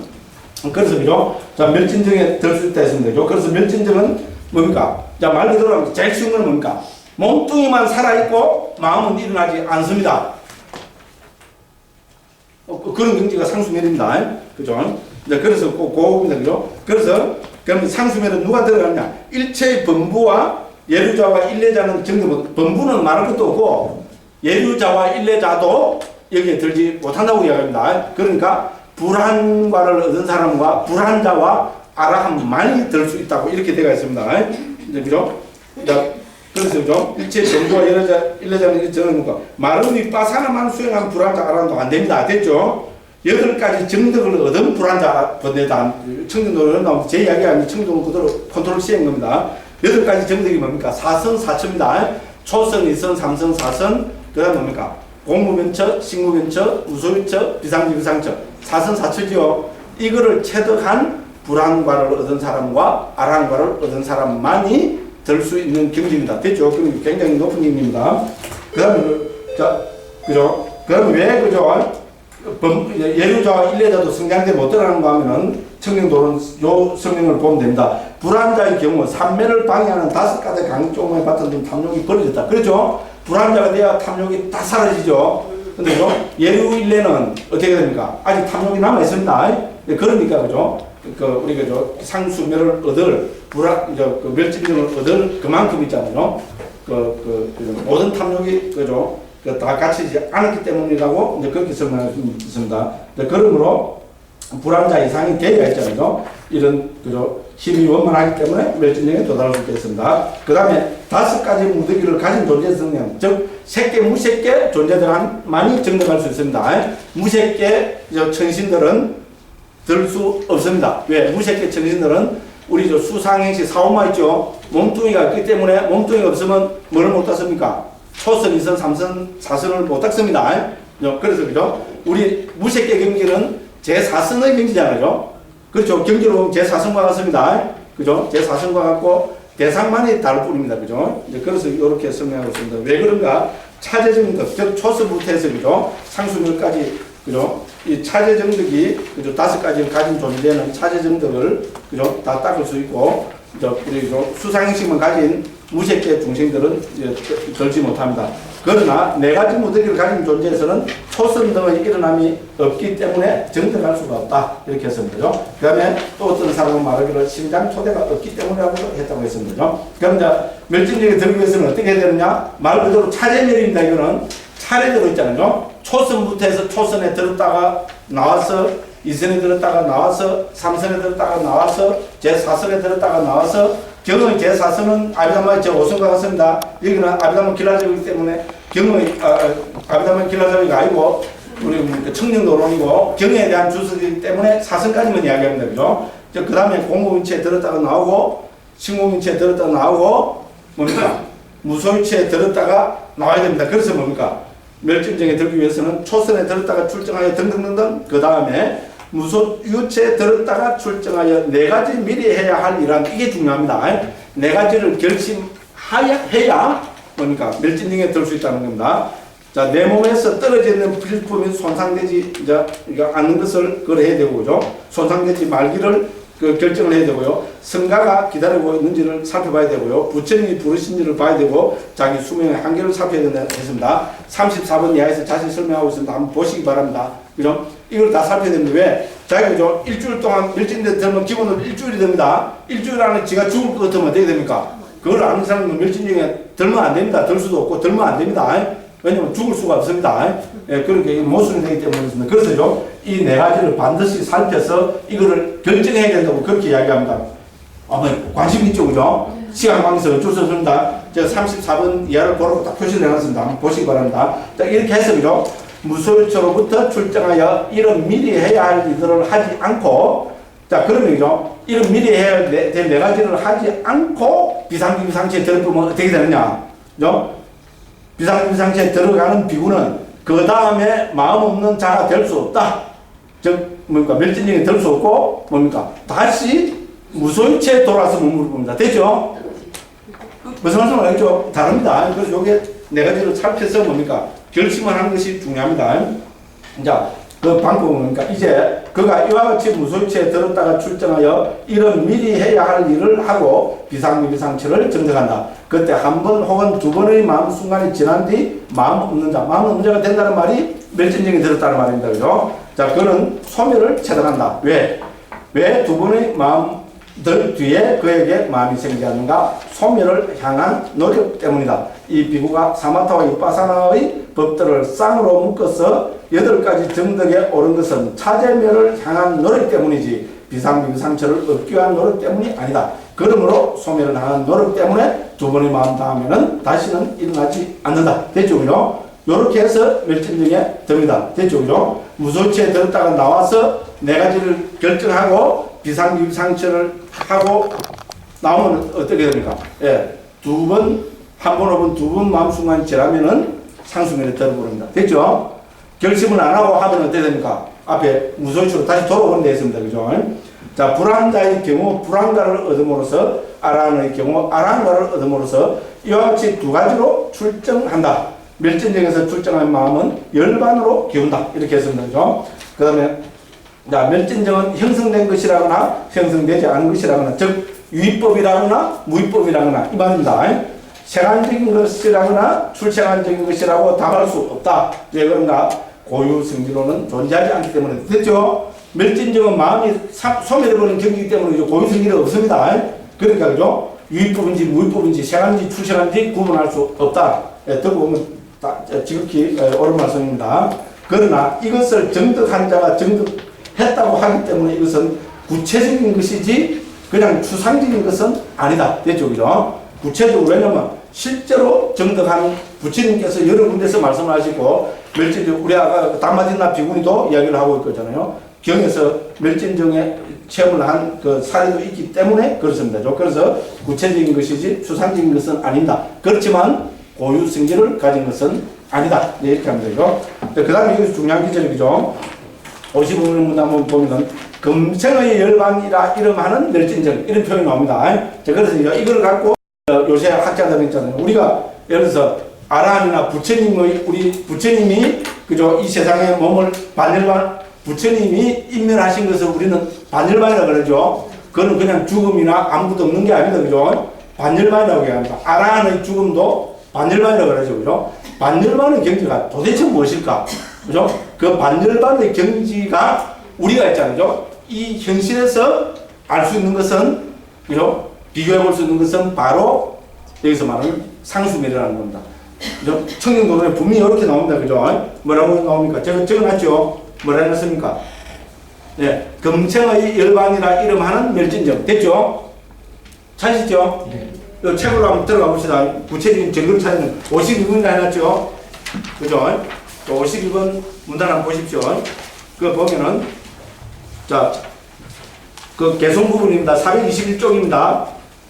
그래서, 그죠? 자, 멸진정에 들 수 있다 했습니다. 그죠? 그래서 멸진정은 뭡니까? 자, 말 그대로 제일 쉬운 건 뭡니까? 몸뚱이만 살아있고 마음은 일어나지 않습니다. 그런 경지가 상수멸입니다. 그죠? 네, 그래서 그겁니다. 그죠? 그래서, 그럼 상수멸은 누가 들어가느냐? 일체의 범부와 예류자와 일례자는 정도, 범부는 말할 것도 없고, 예류자와 일례자도 여기에 들지 못한다고 이야기합니다. 그러니까, 불한과를 얻은 사람과 불한자와 아라함만이 들 수 있다고 이렇게 되어 있습니다. 이제, 그죠? 그래서, 그죠? 일체 범부와 일례자는 저는 마름이 빠사나만 수행한 불한자 아라함도 안 됩니다. 됐죠? 8가지 정덕을 얻은 불한자 번뇌다. 청정도는 나오면 제 이야기가 아니고 청정도 그대로 컨트롤 시행한 겁니다. 8가지 정덕이 뭡니까? 사선사처입니다. 초선, 이선, 삼선, 사선, 그 다음 뭡니까? 공무면처, 식무면처, 우소유처, 비상지비상처. 사선사처지요. 이거를 체득한 불한과를 얻은 사람과 아란과를 얻은 사람만이 될 수 있는 경지입니다. 됐죠? 그럼 굉장히 높은 경지입니다. 그 다음에, 자, 그죠? 그 다음에 왜, 그죠? 예류자와 일례자도 성장대 못 들어가는가 하면은 청정도는 요 성명을 보면 됩니다. 불안자의 경우 삼매를 방해하는 5가지 강종에 받던 탐욕이 벌어졌다. 그렇죠? 불안자가 돼야 탐욕이 다 사라지죠. 근데 예류 일례는 어떻게 됩니까? 아직 탐욕이 남아 있습니다. 그러니까 그죠? 우리가 상수멸을 얻을 멸진정을 얻을 그만큼 있잖아요. 모든 탐욕이 그죠? 다 갖추지 않았기 때문이라고 이제 그렇게 설명할 수 있습니다. 그러므로 불안자 이상의 계기가 있잖아요. 이런 그죠? 힘이 원만하기 때문에 멸진정에 도달할 수 있겠습니다. 그 다음에 5가지 무더기를 가진 존재 성향, 즉 색계, 무색계 존재들만이 정득할 수 있습니다. 무색계 천신들은 들 수 없습니다. 왜? 무색계 천신들은 우리 수상행시 사오마 있죠. 몸뚱이가 있기 때문에 몸뚱이가 없으면 뭐를 못 땄습니까? 초선, 이선, 삼선, 사선을 못 닦습니다. 그래서, 그죠? 우리 무색계 경지는 제4선의 경지잖아요. 그렇죠? 경지로 보면 제4선과 같습니다. 그죠? 제4선과 같고, 대상만이 다를 뿐입니다. 그죠? 그래서 이렇게 설명하고 있습니다. 왜 그런가? 차제정덕, 즉, 초선부터 해서, 그죠? 상수멸까지, 그죠? 이 차제정덕이, 그죠? 5가지를 가진 존재는 차제정덕을, 그죠? 다 닦을 수 있고, 우리 수상행식만 가진 무색계 중생들은 들지 못합니다. 그러나 4가지 무더기를 가진 존재에서는 초선 등의 일어남이 없기 때문에 정득할 수가 없다. 이렇게 했습니다. 그 다음에 또 어떤 사람은 말하기를 심장 초대가 없기 때문이라고 했다고 했습니다. 그럼 이제 멸진정에 들기 위해서는 어떻게 해야 되느냐? 말 그대로 차례멸입니다. 이거는 차례대로 있잖아요. 초선부터 해서 초선에 들었다가 나와서 이선에 들었다가 나와서 삼선에 들었다가 나와서 제4선에 들었다가 나와서 경의 제4선은 아비담마의 제5선과 같습니다. 여기는 아비담마 길라잡이기 때문에 경의 아비담마 길라잡이가 아니고 우리 청정도론이고 경에 대한 주석이기 때문에 4선까지만 이야기합니다. 그죠? 그 다음에 공무인체에 들었다가 나오고 식무인체에 들었다가 나오고 뭡니까? 무소유체에 들었다가 나와야 됩니다. 그래서 뭡니까? 멸진정에 들기 위해서는 초선에 들었다가 출정하여 등등등등 그 다음에 무소유체에 들었다가 출정하여 4가지 미리 해야 할 일은 이게 중요합니다. 4가지를 결심해야 뭡니까? 멸진정에 들 수 있다는 겁니다. 자, 내 몸에서 떨어져 있는 필품이 손상되지 않는 것을 해야 되고, 그죠? 손상되지 말기를 결정을 해야 되고요. 성가가 기다리고 있는지를 살펴봐야 되고요. 부처님이 부르신지를 봐야 되고, 자기 수명의 한계를 살펴야 된다 했습니다. 34번 이하에서 자세히 설명하고 있습니다. 한번 보시기 바랍니다. 그죠? 이걸 다 살펴야 됩니다. 왜? 자기가 그죠? 일주일 동안 멸진대 들면 기본으로 일주일이 됩니다. 일주일 안에 지가 죽을 것 같으면 어떻게 됩니까? 그걸 아는 사람은 멸진정에 들면 안 됩니다. 들 수도 없고, 들면 안 됩니다. 왜냐면 죽을 수가 없습니다. 예, 그러니까 모순이 되기 때문에 그렇습니다. 그래서 이 4가지를 반드시 살펴서 이거를 결정해야 된다고 그렇게 이야기합니다. 관심 있죠, 그죠? 시간 관계에서 어쩔 수 없습니다. 제가 34번 이하를 보라고 딱 표시를 해놨습니다. 한번 보시기 바랍니다. 자, 이렇게 해서, 그죠? 무소유처로부터 출정하여 이런 미리 해야 할 일들을 하지 않고, 자, 그러면, 그죠? 이런 미리 해야 될 4가지를 하지 않고 비상비상치에 들어보면 어떻게 되느냐? 그죠? 비상비상체에 들어가는 비구는 그 다음에 마음 없는 자가 될 수 없다. 즉 뭡니까? 멸진정이 될 수 없고 뭡니까? 다시 무소유체에 돌아서 몸을 봅니다. 됐죠? 무슨 말씀을 알겠죠? 다릅니다. 그래서 요게 네 가지를 살펴서 뭡니까? 결심을 하는 것이 중요합니다. 자, 그 방법은 뭡니까? 이제 그가 이와 같이 무소유체에 들었다가 출정하여 이런 미리 해야 할 일을 하고 비상비상체를 정득한다. 그때 한 번 혹은 두 번의 마음 순간이 지난 뒤 마음 없는 자, 마음 없는 자가 된다는 말이 멸진정이 들었다는 말입니다. 그죠? 자, 그는 소멸을 체득한다. 왜? 왜 두 번의 마음들 뒤에 그에게 마음이 생기는가? 소멸을 향한 노력 때문이다. 이 비구가 사마타와 위파사나의 법들을 쌍으로 묶어서 8가지 정덕에 오른 것은 차제멸을 향한 노력 때문이지 비상비상처를 얻기 위한 노력 때문이 아니다. 그러므로 소멸을 향한 노력 때문에 두 번의 마음 다음에는 다시는 일어나지 않는다. 됐죠? 그죠? 요렇게 해서 멸진정에 듭니다. 됐죠? 그죠? 무소유체에 들었다가 나와서 네 가지를 결정하고 비상비상처를 하고 나오면 어떻게 됩니까? 예. 한 번, 혹은 두 번 마음 순간이 지나면은 상수면에 들어버립니다. 됐죠? 결심을 안 하고 하면 어떻게 됩니까? 앞에 무소유체로 다시 돌아오는 데 있습니다. 그죠? 자, 불안자의 경우 불안가를 얻음으로써 아라한의 경우 아라한가를 얻음으로써 이와 같이 두 가지로 출정한다. 멸진정에서 출정한 마음은 열반으로 기운다. 이렇게 했습니다. 그죠? 그 다음에 자, 멸진정은 형성된 것이라거나 형성되지 않은 것이라거나 즉 유의법이라거나 무의법이라거나 이 말입니다. 생안적인 것이라거나 출생안적인 것이라고 답할 수 없다. 왜 그런가? 고유성기로는 존재하지 않기 때문에. 됐죠? 멸진정은 마음이 소멸해버리는 경기이기 때문에 고유성기가 없습니다. 그러니까 그죠? 유의법인지 무의법인지 생안지 출생안지 구분할 수 없다. 듣고 보면 지극히 옳은 말씀입니다. 그러나 이것을 정득한 자가 정득했다고 하기 때문에 이것은 구체적인 것이지 그냥 추상적인 것은 아니다. 됐죠? 그죠? 구체적으로 왜냐면 실제로 정득한 부처님께서 여러 군데서 말씀하시고 멸진정 우리 아까 담마딘나 비구니도 이야기를 하고 있거든요. 경에서 멸진정에 체험을 한 그 사례도 있기 때문에 그렇습니다. 그래서 구체적인 것이지 추상적인 것은 아니다. 그렇지만 고유성질을 가진 것은 아니다. 이렇게 하면 되죠. 그 다음에 이것이 중요한 기절이죠. 55문 문 한번 보면은 금생의 열반이라 이름하는 멸진정 이런 표현이 나옵니다. 그래서 이걸 갖고 요새 학자들은 있잖아요. 우리가 예를 들어서 아라한이나 부처님의 우리 부처님이 그죠 이 세상에 몸을 반열반 부처님이 인멸하신 것을 우리는 반열반이라고 그러죠. 그거는 그냥 죽음이나 아무것도 없는 게 아닙니다. 그죠? 반열반이라고 얘기합니다. 아라한의 죽음도 반열반이라고 그러죠. 그죠? 반열반의 경지가 도대체 무엇일까? 그죠? 그 반열반의 경지가 우리가 있잖아요. 이 현실에서 알 수 있는 것은 그죠? 비교해 볼 수 있는 것은 바로 여기서 말하는 상수멸이라는 겁니다. 그죠? 청정도론에 분명히 이렇게 나옵니다. 그죠? 뭐라고 나옵니까? 제가 적어놨죠? 뭐라 했습니까? 네. 금생의 열반이라 이름하는 멸진정. 됐죠? 찾으시죠? 네. 이 책으로 한번 들어가 봅시다. 구체적인 증거를 찾으면 52번이나 해놨죠? 그죠? 52번 문단 한번 보십시오. 그거 보면은, 자, 그 개송 부분입니다. 421쪽입니다.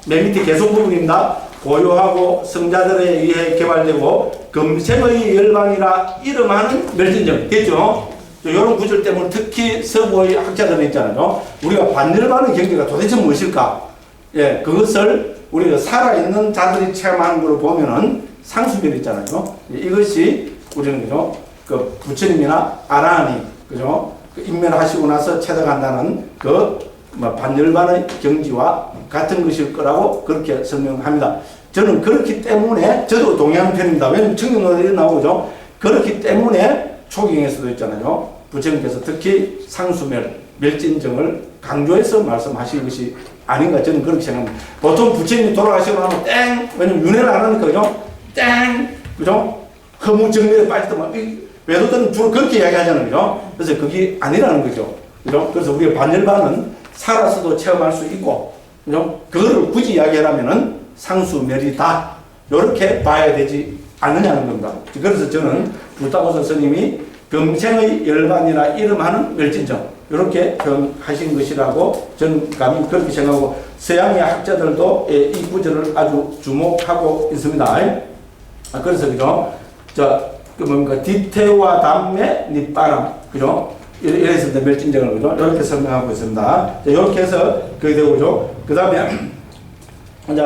맨 밑에 개송 부분입니다. 고요하고 성자들에 의해 개발되고 금생의 열반이라 이름하는 멸진정. 됐죠? 이런 구절 때문에 특히 서구의 학자들은 있잖아요. 우리가 반열반의 경계가 도대체 무엇일까? 예, 그것을 우리가 살아있는 자들이 체험하는 걸 보면은 상수멸 있잖아요. 이것이 우리는 그죠? 그 부처님이나 아라한이 그죠? 그 인멸하시고 나서 체득한다는 그 반열반의 경지와 같은 것일 거라고 그렇게 설명합니다. 저는 그렇기 때문에 저도 동의하는 편입니다. 왜냐면 청정노래에 나오죠. 그렇기 때문에 초경에서도 있잖아요. 부처님께서 특히 상수멸, 멸진정을 강조해서 말씀하신 것이 아닌가 저는 그렇게 생각합니다. 보통 부처님이 돌아가시고 나면 땡! 왜냐면 윤회를 안 하니까 그죠? 땡! 그죠? 허무정멸에 빠졌더만 외도들은 주로 그렇게 이야기하잖아요. 그죠? 그래서 그게 아니라는 거죠. 그죠? 그래서 우리가 반열반은 살아서도 체험할 수 있고 그죠? 그거를 굳이 이야기하려면은 상수멸이다. 이렇게 봐야 되지 않느냐는 겁니다. 그래서 저는 불타고선 스님이 금생의 열반이라 이름하는 멸진정 이렇게 표현하신 것이라고 저는 감히 그렇게 생각하고 서양의 학자들도 이 구절을 아주 주목하고 있습니다. 그래서 그죠? 그 뭡니까? 뒤태와 담매 밑바람, 그죠? 이래서 멸진정을 그죠? 이렇게 설명하고 있습니다. 자, 이렇게 해서 그게 되고 그죠? 그 다음에 이제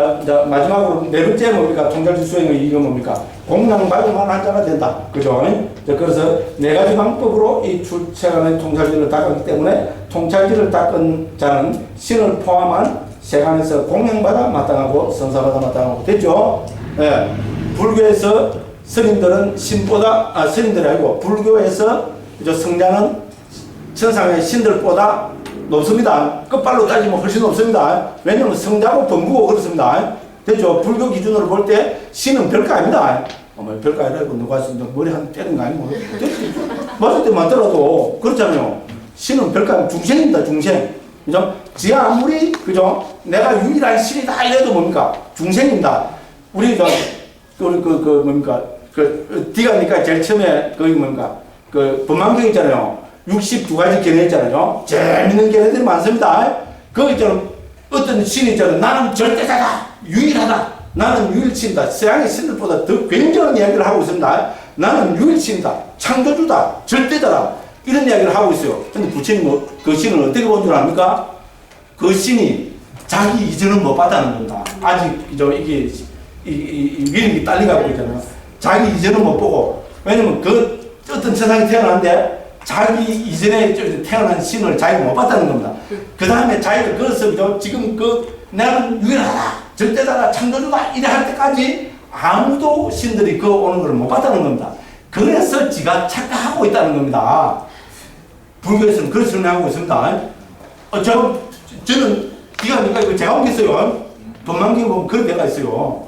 마지막으로 네 번째 뭡니까? 통찰지 수행의 이거 뭡니까? 공양받을만 한 자가 된다. 그죠? 자, 그래서 네 가지 방법으로 이 출세간의 통찰지를 닦았기 때문에 통찰지를 닦은 자는 신을 포함한 세간에서 공양받아 마땅하고 선사받아 마땅하고 됐죠? 예. 불교에서 스님들은 신보다, 스님들이 아니고 불교에서 그죠? 성자는 천상의 신들보다 높습니다. 끝발로 따지면 훨씬 높습니다. 왜냐면 성자고 범부고 그렇습니다. 됐죠? 불교 기준으로 볼 때 신은 별거 아닙니다. 별거 아니라고 누가 머리 한 때리는 거 아니고 맞을 때 맞더라도 그렇잖아요. 신은 별거 아니고 중생입니다. 중생. 그죠? 지 아무리 그죠? 내가 유일한 신이다 이래도 뭡니까? 중생입니다. 우리 뭡니까? 디가니까 제일 처음에 거기 뭡니까? 법망경 있잖아요. 62가지 견해 있잖아요. 재밌는 견해들이 많습니다. 거기처럼 어떤 신이 있잖아요. 나는 절대자다. 유일하다. 나는 유일신이다. 서양의 신들보다 더 굉장한 이야기를 하고 있습니다. 나는 유일신이다. 창조주다. 절대자다. 이런 이야기를 하고 있어요. 근데 부처님은 그 신을 어떻게 본 줄 압니까? 그 신이 자기 이전은 못 받아는 겁니다. 아직 이게 위력이 딸려가고 있잖아요. 자기 이전은 못 보고. 왜냐면 그 어떤 세상에 태어났는데 자기 이전에 태어난 신을 자기가 못 봤다는 겁니다. 그 다음에 자기가 그것을 지금 나는 유일하다, 절대자다, 창조주다 이래 할 때까지 아무도 신들이 오는 걸 못 봤다는 겁니다. 그래서 지가 착각하고 있다는 겁니다. 불교에서는 그렇게 설명하고 있습니다. 저는 이거 제가 오겠어요. 돈만경 보면 그런 데가 있어요.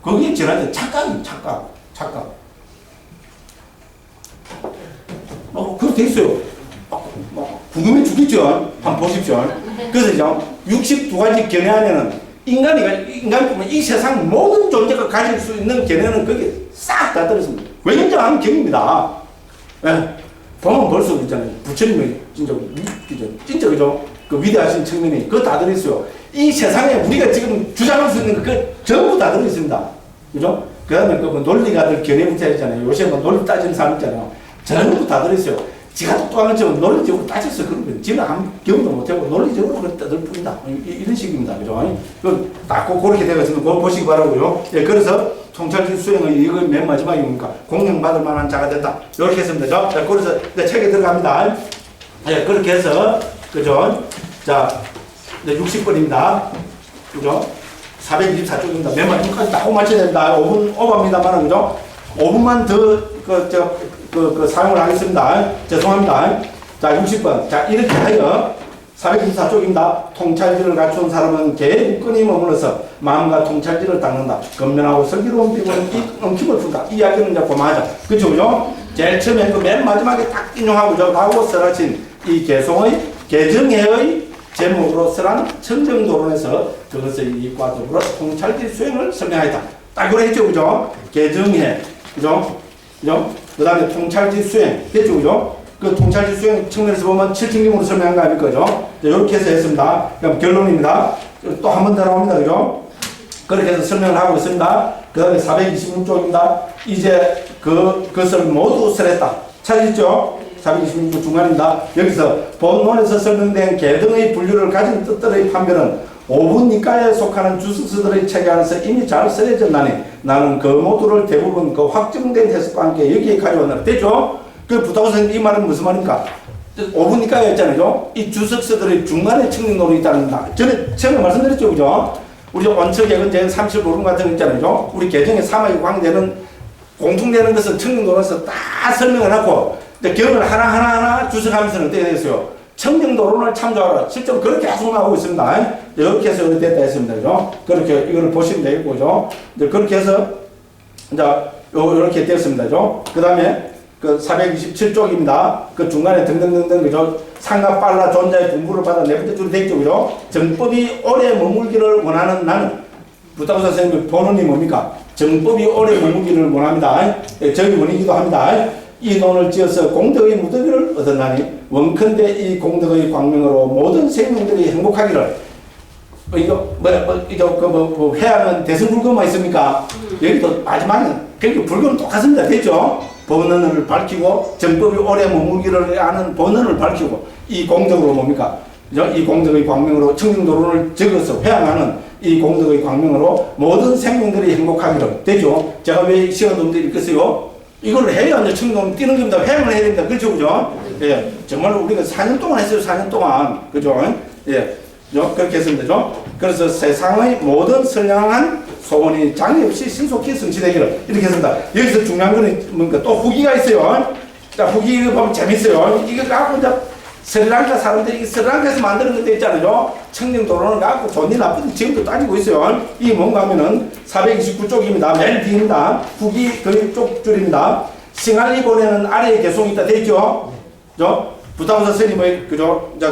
거기에 지나쳐 착각이에요. 착각. 그렇게 돼 있어요. 궁금해 죽겠죠? 한번 보십시오. 그래서 이제 62가지 견해 안에는 인간뿐만 이 세상 모든 존재가 가질 수 있는 견해는 거기에 싹 다 들어있습니다. 외경장하는 경입니다. 보면 벌써 있잖아요. 부처님의 진짜 그죠? 그 위대하신 측면이 그거 다 들어있어요. 이 세상에 우리가 지금 주장할 수 있는 거 전부 다 들어있습니다. 그죠? 그 다음에 논리가들 견해 문자 있잖아요. 요새 논리 따지는 사람 있잖아요. 전부 다 들어있어요. 지가 똑똑한 것처럼 논리적으로 따져서 그런 거예요. 지는 아무 경험도 못하고 논리적으로 그런 떠들 뿐이다. 이런 식입니다. 그죠? 딱 그렇게 되거든요. 그거 보시기 바라고요. 그래서 통찰지 수행의 이거 맨 마지막에 뭡니까? 공양받을 만한 자가 된다. 이렇게 했습니다. 자, 그래서 책에 들어갑니다. 그렇게 해서, 그죠? 자, 60번입니다. 그죠? 424쪽입니다. 맨 마지막까지 다 맞춰야 됩니다. 5분 오버입니다만, 그죠? 5분만 더, 사용을 하겠습니다. 죄송합니다. 자, 60번. 자, 이렇게 하여 424쪽입니다. 통찰지를 갖춘 사람은 개의 굳건히 머물러서 마음과 통찰지를 닦는다. 건면하고 슬기로운 피부는 엉킴을 푼다. 이 이야기는 이제 고마하죠. 그쵸, 그죠? 제일 처음에 맨 마지막에 딱 인용하고 하고 써라친 이 개정회의 제목으로 쓰란 청정도론에서 그것의 이익과 더불어 통찰지 수행을 설명하였다. 딱 그래 했죠, 그죠? 개정회, 그죠? 그 다음에 통찰지 수행, 됐죠, 그죠? 그 통찰지 수행 측면에서 보면 7층경으로 설명한 거 아닙니까, 그죠? 이렇게 해서 했습니다. 그럼 결론입니다. 또 한 번 더 나옵니다, 그죠? 그렇게 해서 설명을 하고 있습니다. 그 다음에 426쪽입니다. 이제 그것을 모두 설했다. 찾으셨죠? 426쪽 중간입니다. 여기서 본문에서 설명된 개등의 분류를 가진 뜻들의 판별은 5분 니까에 속하는 주석서들의 책에 안에서 이미 잘 쓰여졌나니 나는 그 모두를 대부분 그 확정된 해석과 함께 여기에 가져왔느라. 됐죠? 그 부탁 선생님 이 말은 무슨 말입니까? 5분 니까에 있잖아요. 이 주석서들의 중간에 청정도로 있다는 다. 전에 처음에 말씀드렸죠, 그죠? 우리 원척의 근제는 35분 같은 거 있잖아요. 우리 개정에 사막에 광대는 공통되는 것은 청정도로서 다 설명을 하고 경을 하나하나 주석하면서는 어떻게 되겠어요? 청정도론을 참조하라. 실제로 그렇게 계속 나오고 있습니다. 이렇게 해서 이렇게 됐다 했습니다. 그죠? 그렇게 이거를 보시면 되겠고, 그죠? 그렇게 해서, 이제, 이렇게 됐습니다. 그죠? 그 다음에, 427쪽입니다. 그 중간에 등등등등, 그죠? 상가 빨라 존자의 분부를 받아 네 번째 줄이 되겠죠, 그죠? 정법이 오래 머물기를 원하는 나는, 부탁사 선생님의 본원이 뭡니까? 정법이 오래 머물기를 원합니다. 저희 원이기도 합니다. 이 돈을 지어서 공덕의 무더기를 얻었나니 원컨대 이 공덕의 광명으로 모든 생명들이 행복하기를 이거 해양은 대승불교만 있습니까? 여기도 마지막에 그렇게 불교는 똑같습니다. 됐죠? 본원을 밝히고 정법이 오래 머물기를 하는 본원을 밝히고 이 공덕으로 뭡니까? 이 공덕의 광명으로 청정도론을 적어서 회양하는 이 공덕의 광명으로 모든 생명들이 행복하기를 되죠? 제가 왜 시간도 읽겠어요? 이걸 해야 이제 청정 뛰는 겁니다. 회양을 해야 됩니다. 그렇죠? 그죠? 예. 정말 우리가 4년 동안 했어요. 4년 동안. 그죠? 예. 그렇게 했습니다. 그래서 세상의 모든 선량한 소원이 장애 없이 신속히 성취되기를 이렇게 했습니다. 여기서 중요한 거는 뭔가 또 후기가 있어요. 자, 후기 보면 재밌어요. 이거 갖고 이제 스리랑카 사람들이 스리랑카에서 만드는 것도 있잖아요. 청정도로는 갖고 좋니 나쁘니 지금도 따지고 있어요. 이게 뭔가 하면은 429쪽입니다. 맨 뒤입니다. 후기 거의 쪽 줄입니다. 싱할리 보내는 아래에 개송이 있다 되죠. 그죠? 부타우사 스님의 그죠? 이제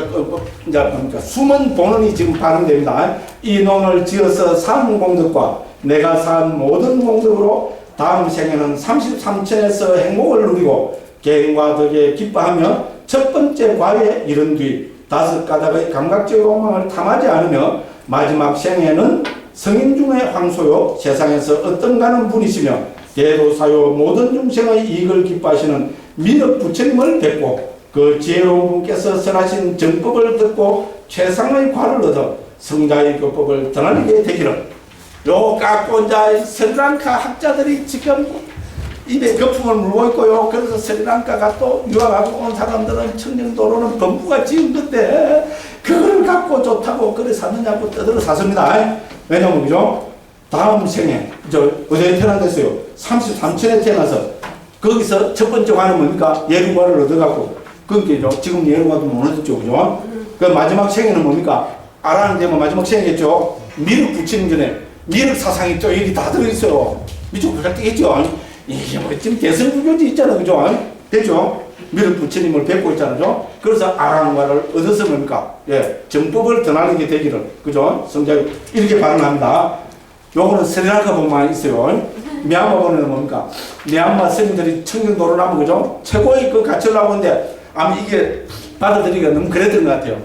뭡니까? 숨은 본원이 지금 발음됩니다. 이 논을 지어서 산 공덕과 내가 산 모든 공덕으로 다음 생에는 33천에서 행복을 누리고 개인과 덕에 기뻐하며 첫 번째 과에 이른 뒤 다섯 가닥의 감각적 욕망을 탐하지 않으며 마지막 생에는 성인 중의 황소요 세상에서 어떤가는 분이시며 대도사요 모든 중생의 이익을 기뻐하시는 미륵 부처님을 뵙고 그 지혜로운 분께서 설하신 정법을 듣고 최상의 과를 얻어 성자의 교법을 드러내게 되기를. 요 갖고 이제 스리랑카 학자들이 지금 입에 거품을 물고 있고요. 그래서 스리랑카가 또 유학하고 온 사람들은 청정도로는 범부가 지은 건데 그걸 갖고 좋다고 그래 샀느냐고 떠들어 샀습니다. 왜냐면 그죠? 다음 생에 어디에 태어났어요? 33천에 태어나서 거기서 첫 번째 과는 뭡니까? 예루과를 얻어갖고 그게 지금 예루과도 못 얻었죠. 그죠? 그 마지막 생에는 뭡니까? 아라는 데면 마지막 생이겠죠? 미륵 부처님 전에 미륵 사상이 또 여기 다 들어있어요. 미국 그갈 때겠죠? 이게 뭐 지금 대승불교지 있잖아. 그죠? 됐죠? 미륵 부처님을 뵙고 있잖아요. 그래서 아라는과를 얻어서 뭡니까? 예, 정법을 드러내게 되기를. 그죠? 성자 이렇게 발언합니다. 요거는 스리랑카 본만 있어요. 미얀마 보면 뭡니까? 미얀마 스님들이 청정도로 나면 그죠? 최고의 그 가치를 나오는데 아마 이게 받아들이기가 너무 그랬던 것 같아요.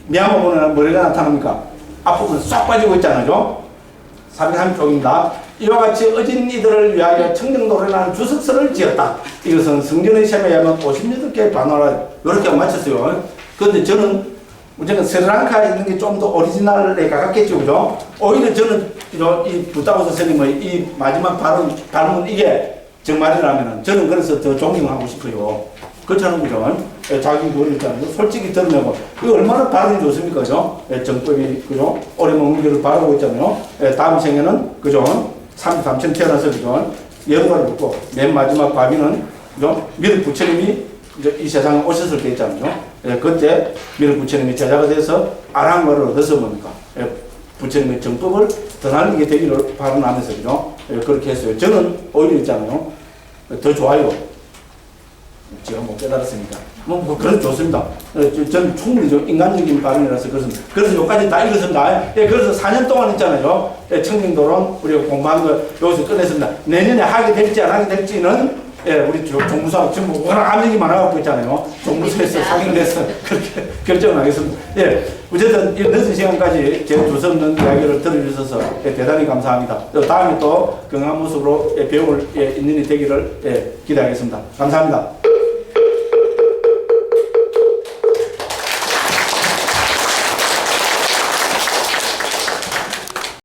미얀마 보면 뭐가 나타납니까? 앞부분 쏙 빠지고 있잖아요. 330쪽입니다. 이와 같이 어진 이들을 위하여 청정도로라는 주석서를 지었다. 이것은 성전의 셈에 의하면 58개의 반화를 이렇게 맞췄어요. 그런데 저는 스리랑카에 있는 게 좀 더 오리지널에 가깝겠죠. 그죠? 오히려 저는 이 부타우사 스님의 이 마지막 발언은 이게 정말이라면 저는 그래서 더 존경하고 싶어요. 그렇잖아요. 그죠? 자기 그거있잖아요. 솔직히 들으면 그게 얼마나 발언이 좋습니까? 그죠? 정법이 그죠? 오래 먹는 길을 바라고 있잖아요. 다음 생에는 그죠? 33천 태어나서 그죠? 예루가를 듣고 맨 마지막 바비는 그죠? 미륵 부처님이 이 세상에 오셨을 때 있잖아요. 그때 미륵 부처님이 제자가 돼서 아랑과를 얻어서 뭡니까? 부처님의 정법을 드러내게 되기를 발언하면서 그죠? 그렇게 했어요. 저는 오히려 있잖아요. 더 좋아요. 제가 못 깨달았으니까. 뭐 그런 좋습니다. 저는 충분히 좀 인간적인 발언이라서 그렇습니다. 그래서 여기까지 다 읽었습니다. 그래서 4년 동안 있잖아요. 청정도론 우리가 공부한 거 여기서 끝냈습니다. 내년에 하게 될지 안 하게 될지는 우리 종무사 지금 워낙 압력이 많아갖고 있잖아요. 종무사에서 상임돼서 그렇게 결정을 하겠습니다. 어쨌든 이 늦은 시간까지 제 두서없는 이야기를 들어주셔서 대단히 감사합니다. 다음에 또 건강한 모습으로 배움을 있는 이 되기를 기대하겠습니다. 감사합니다.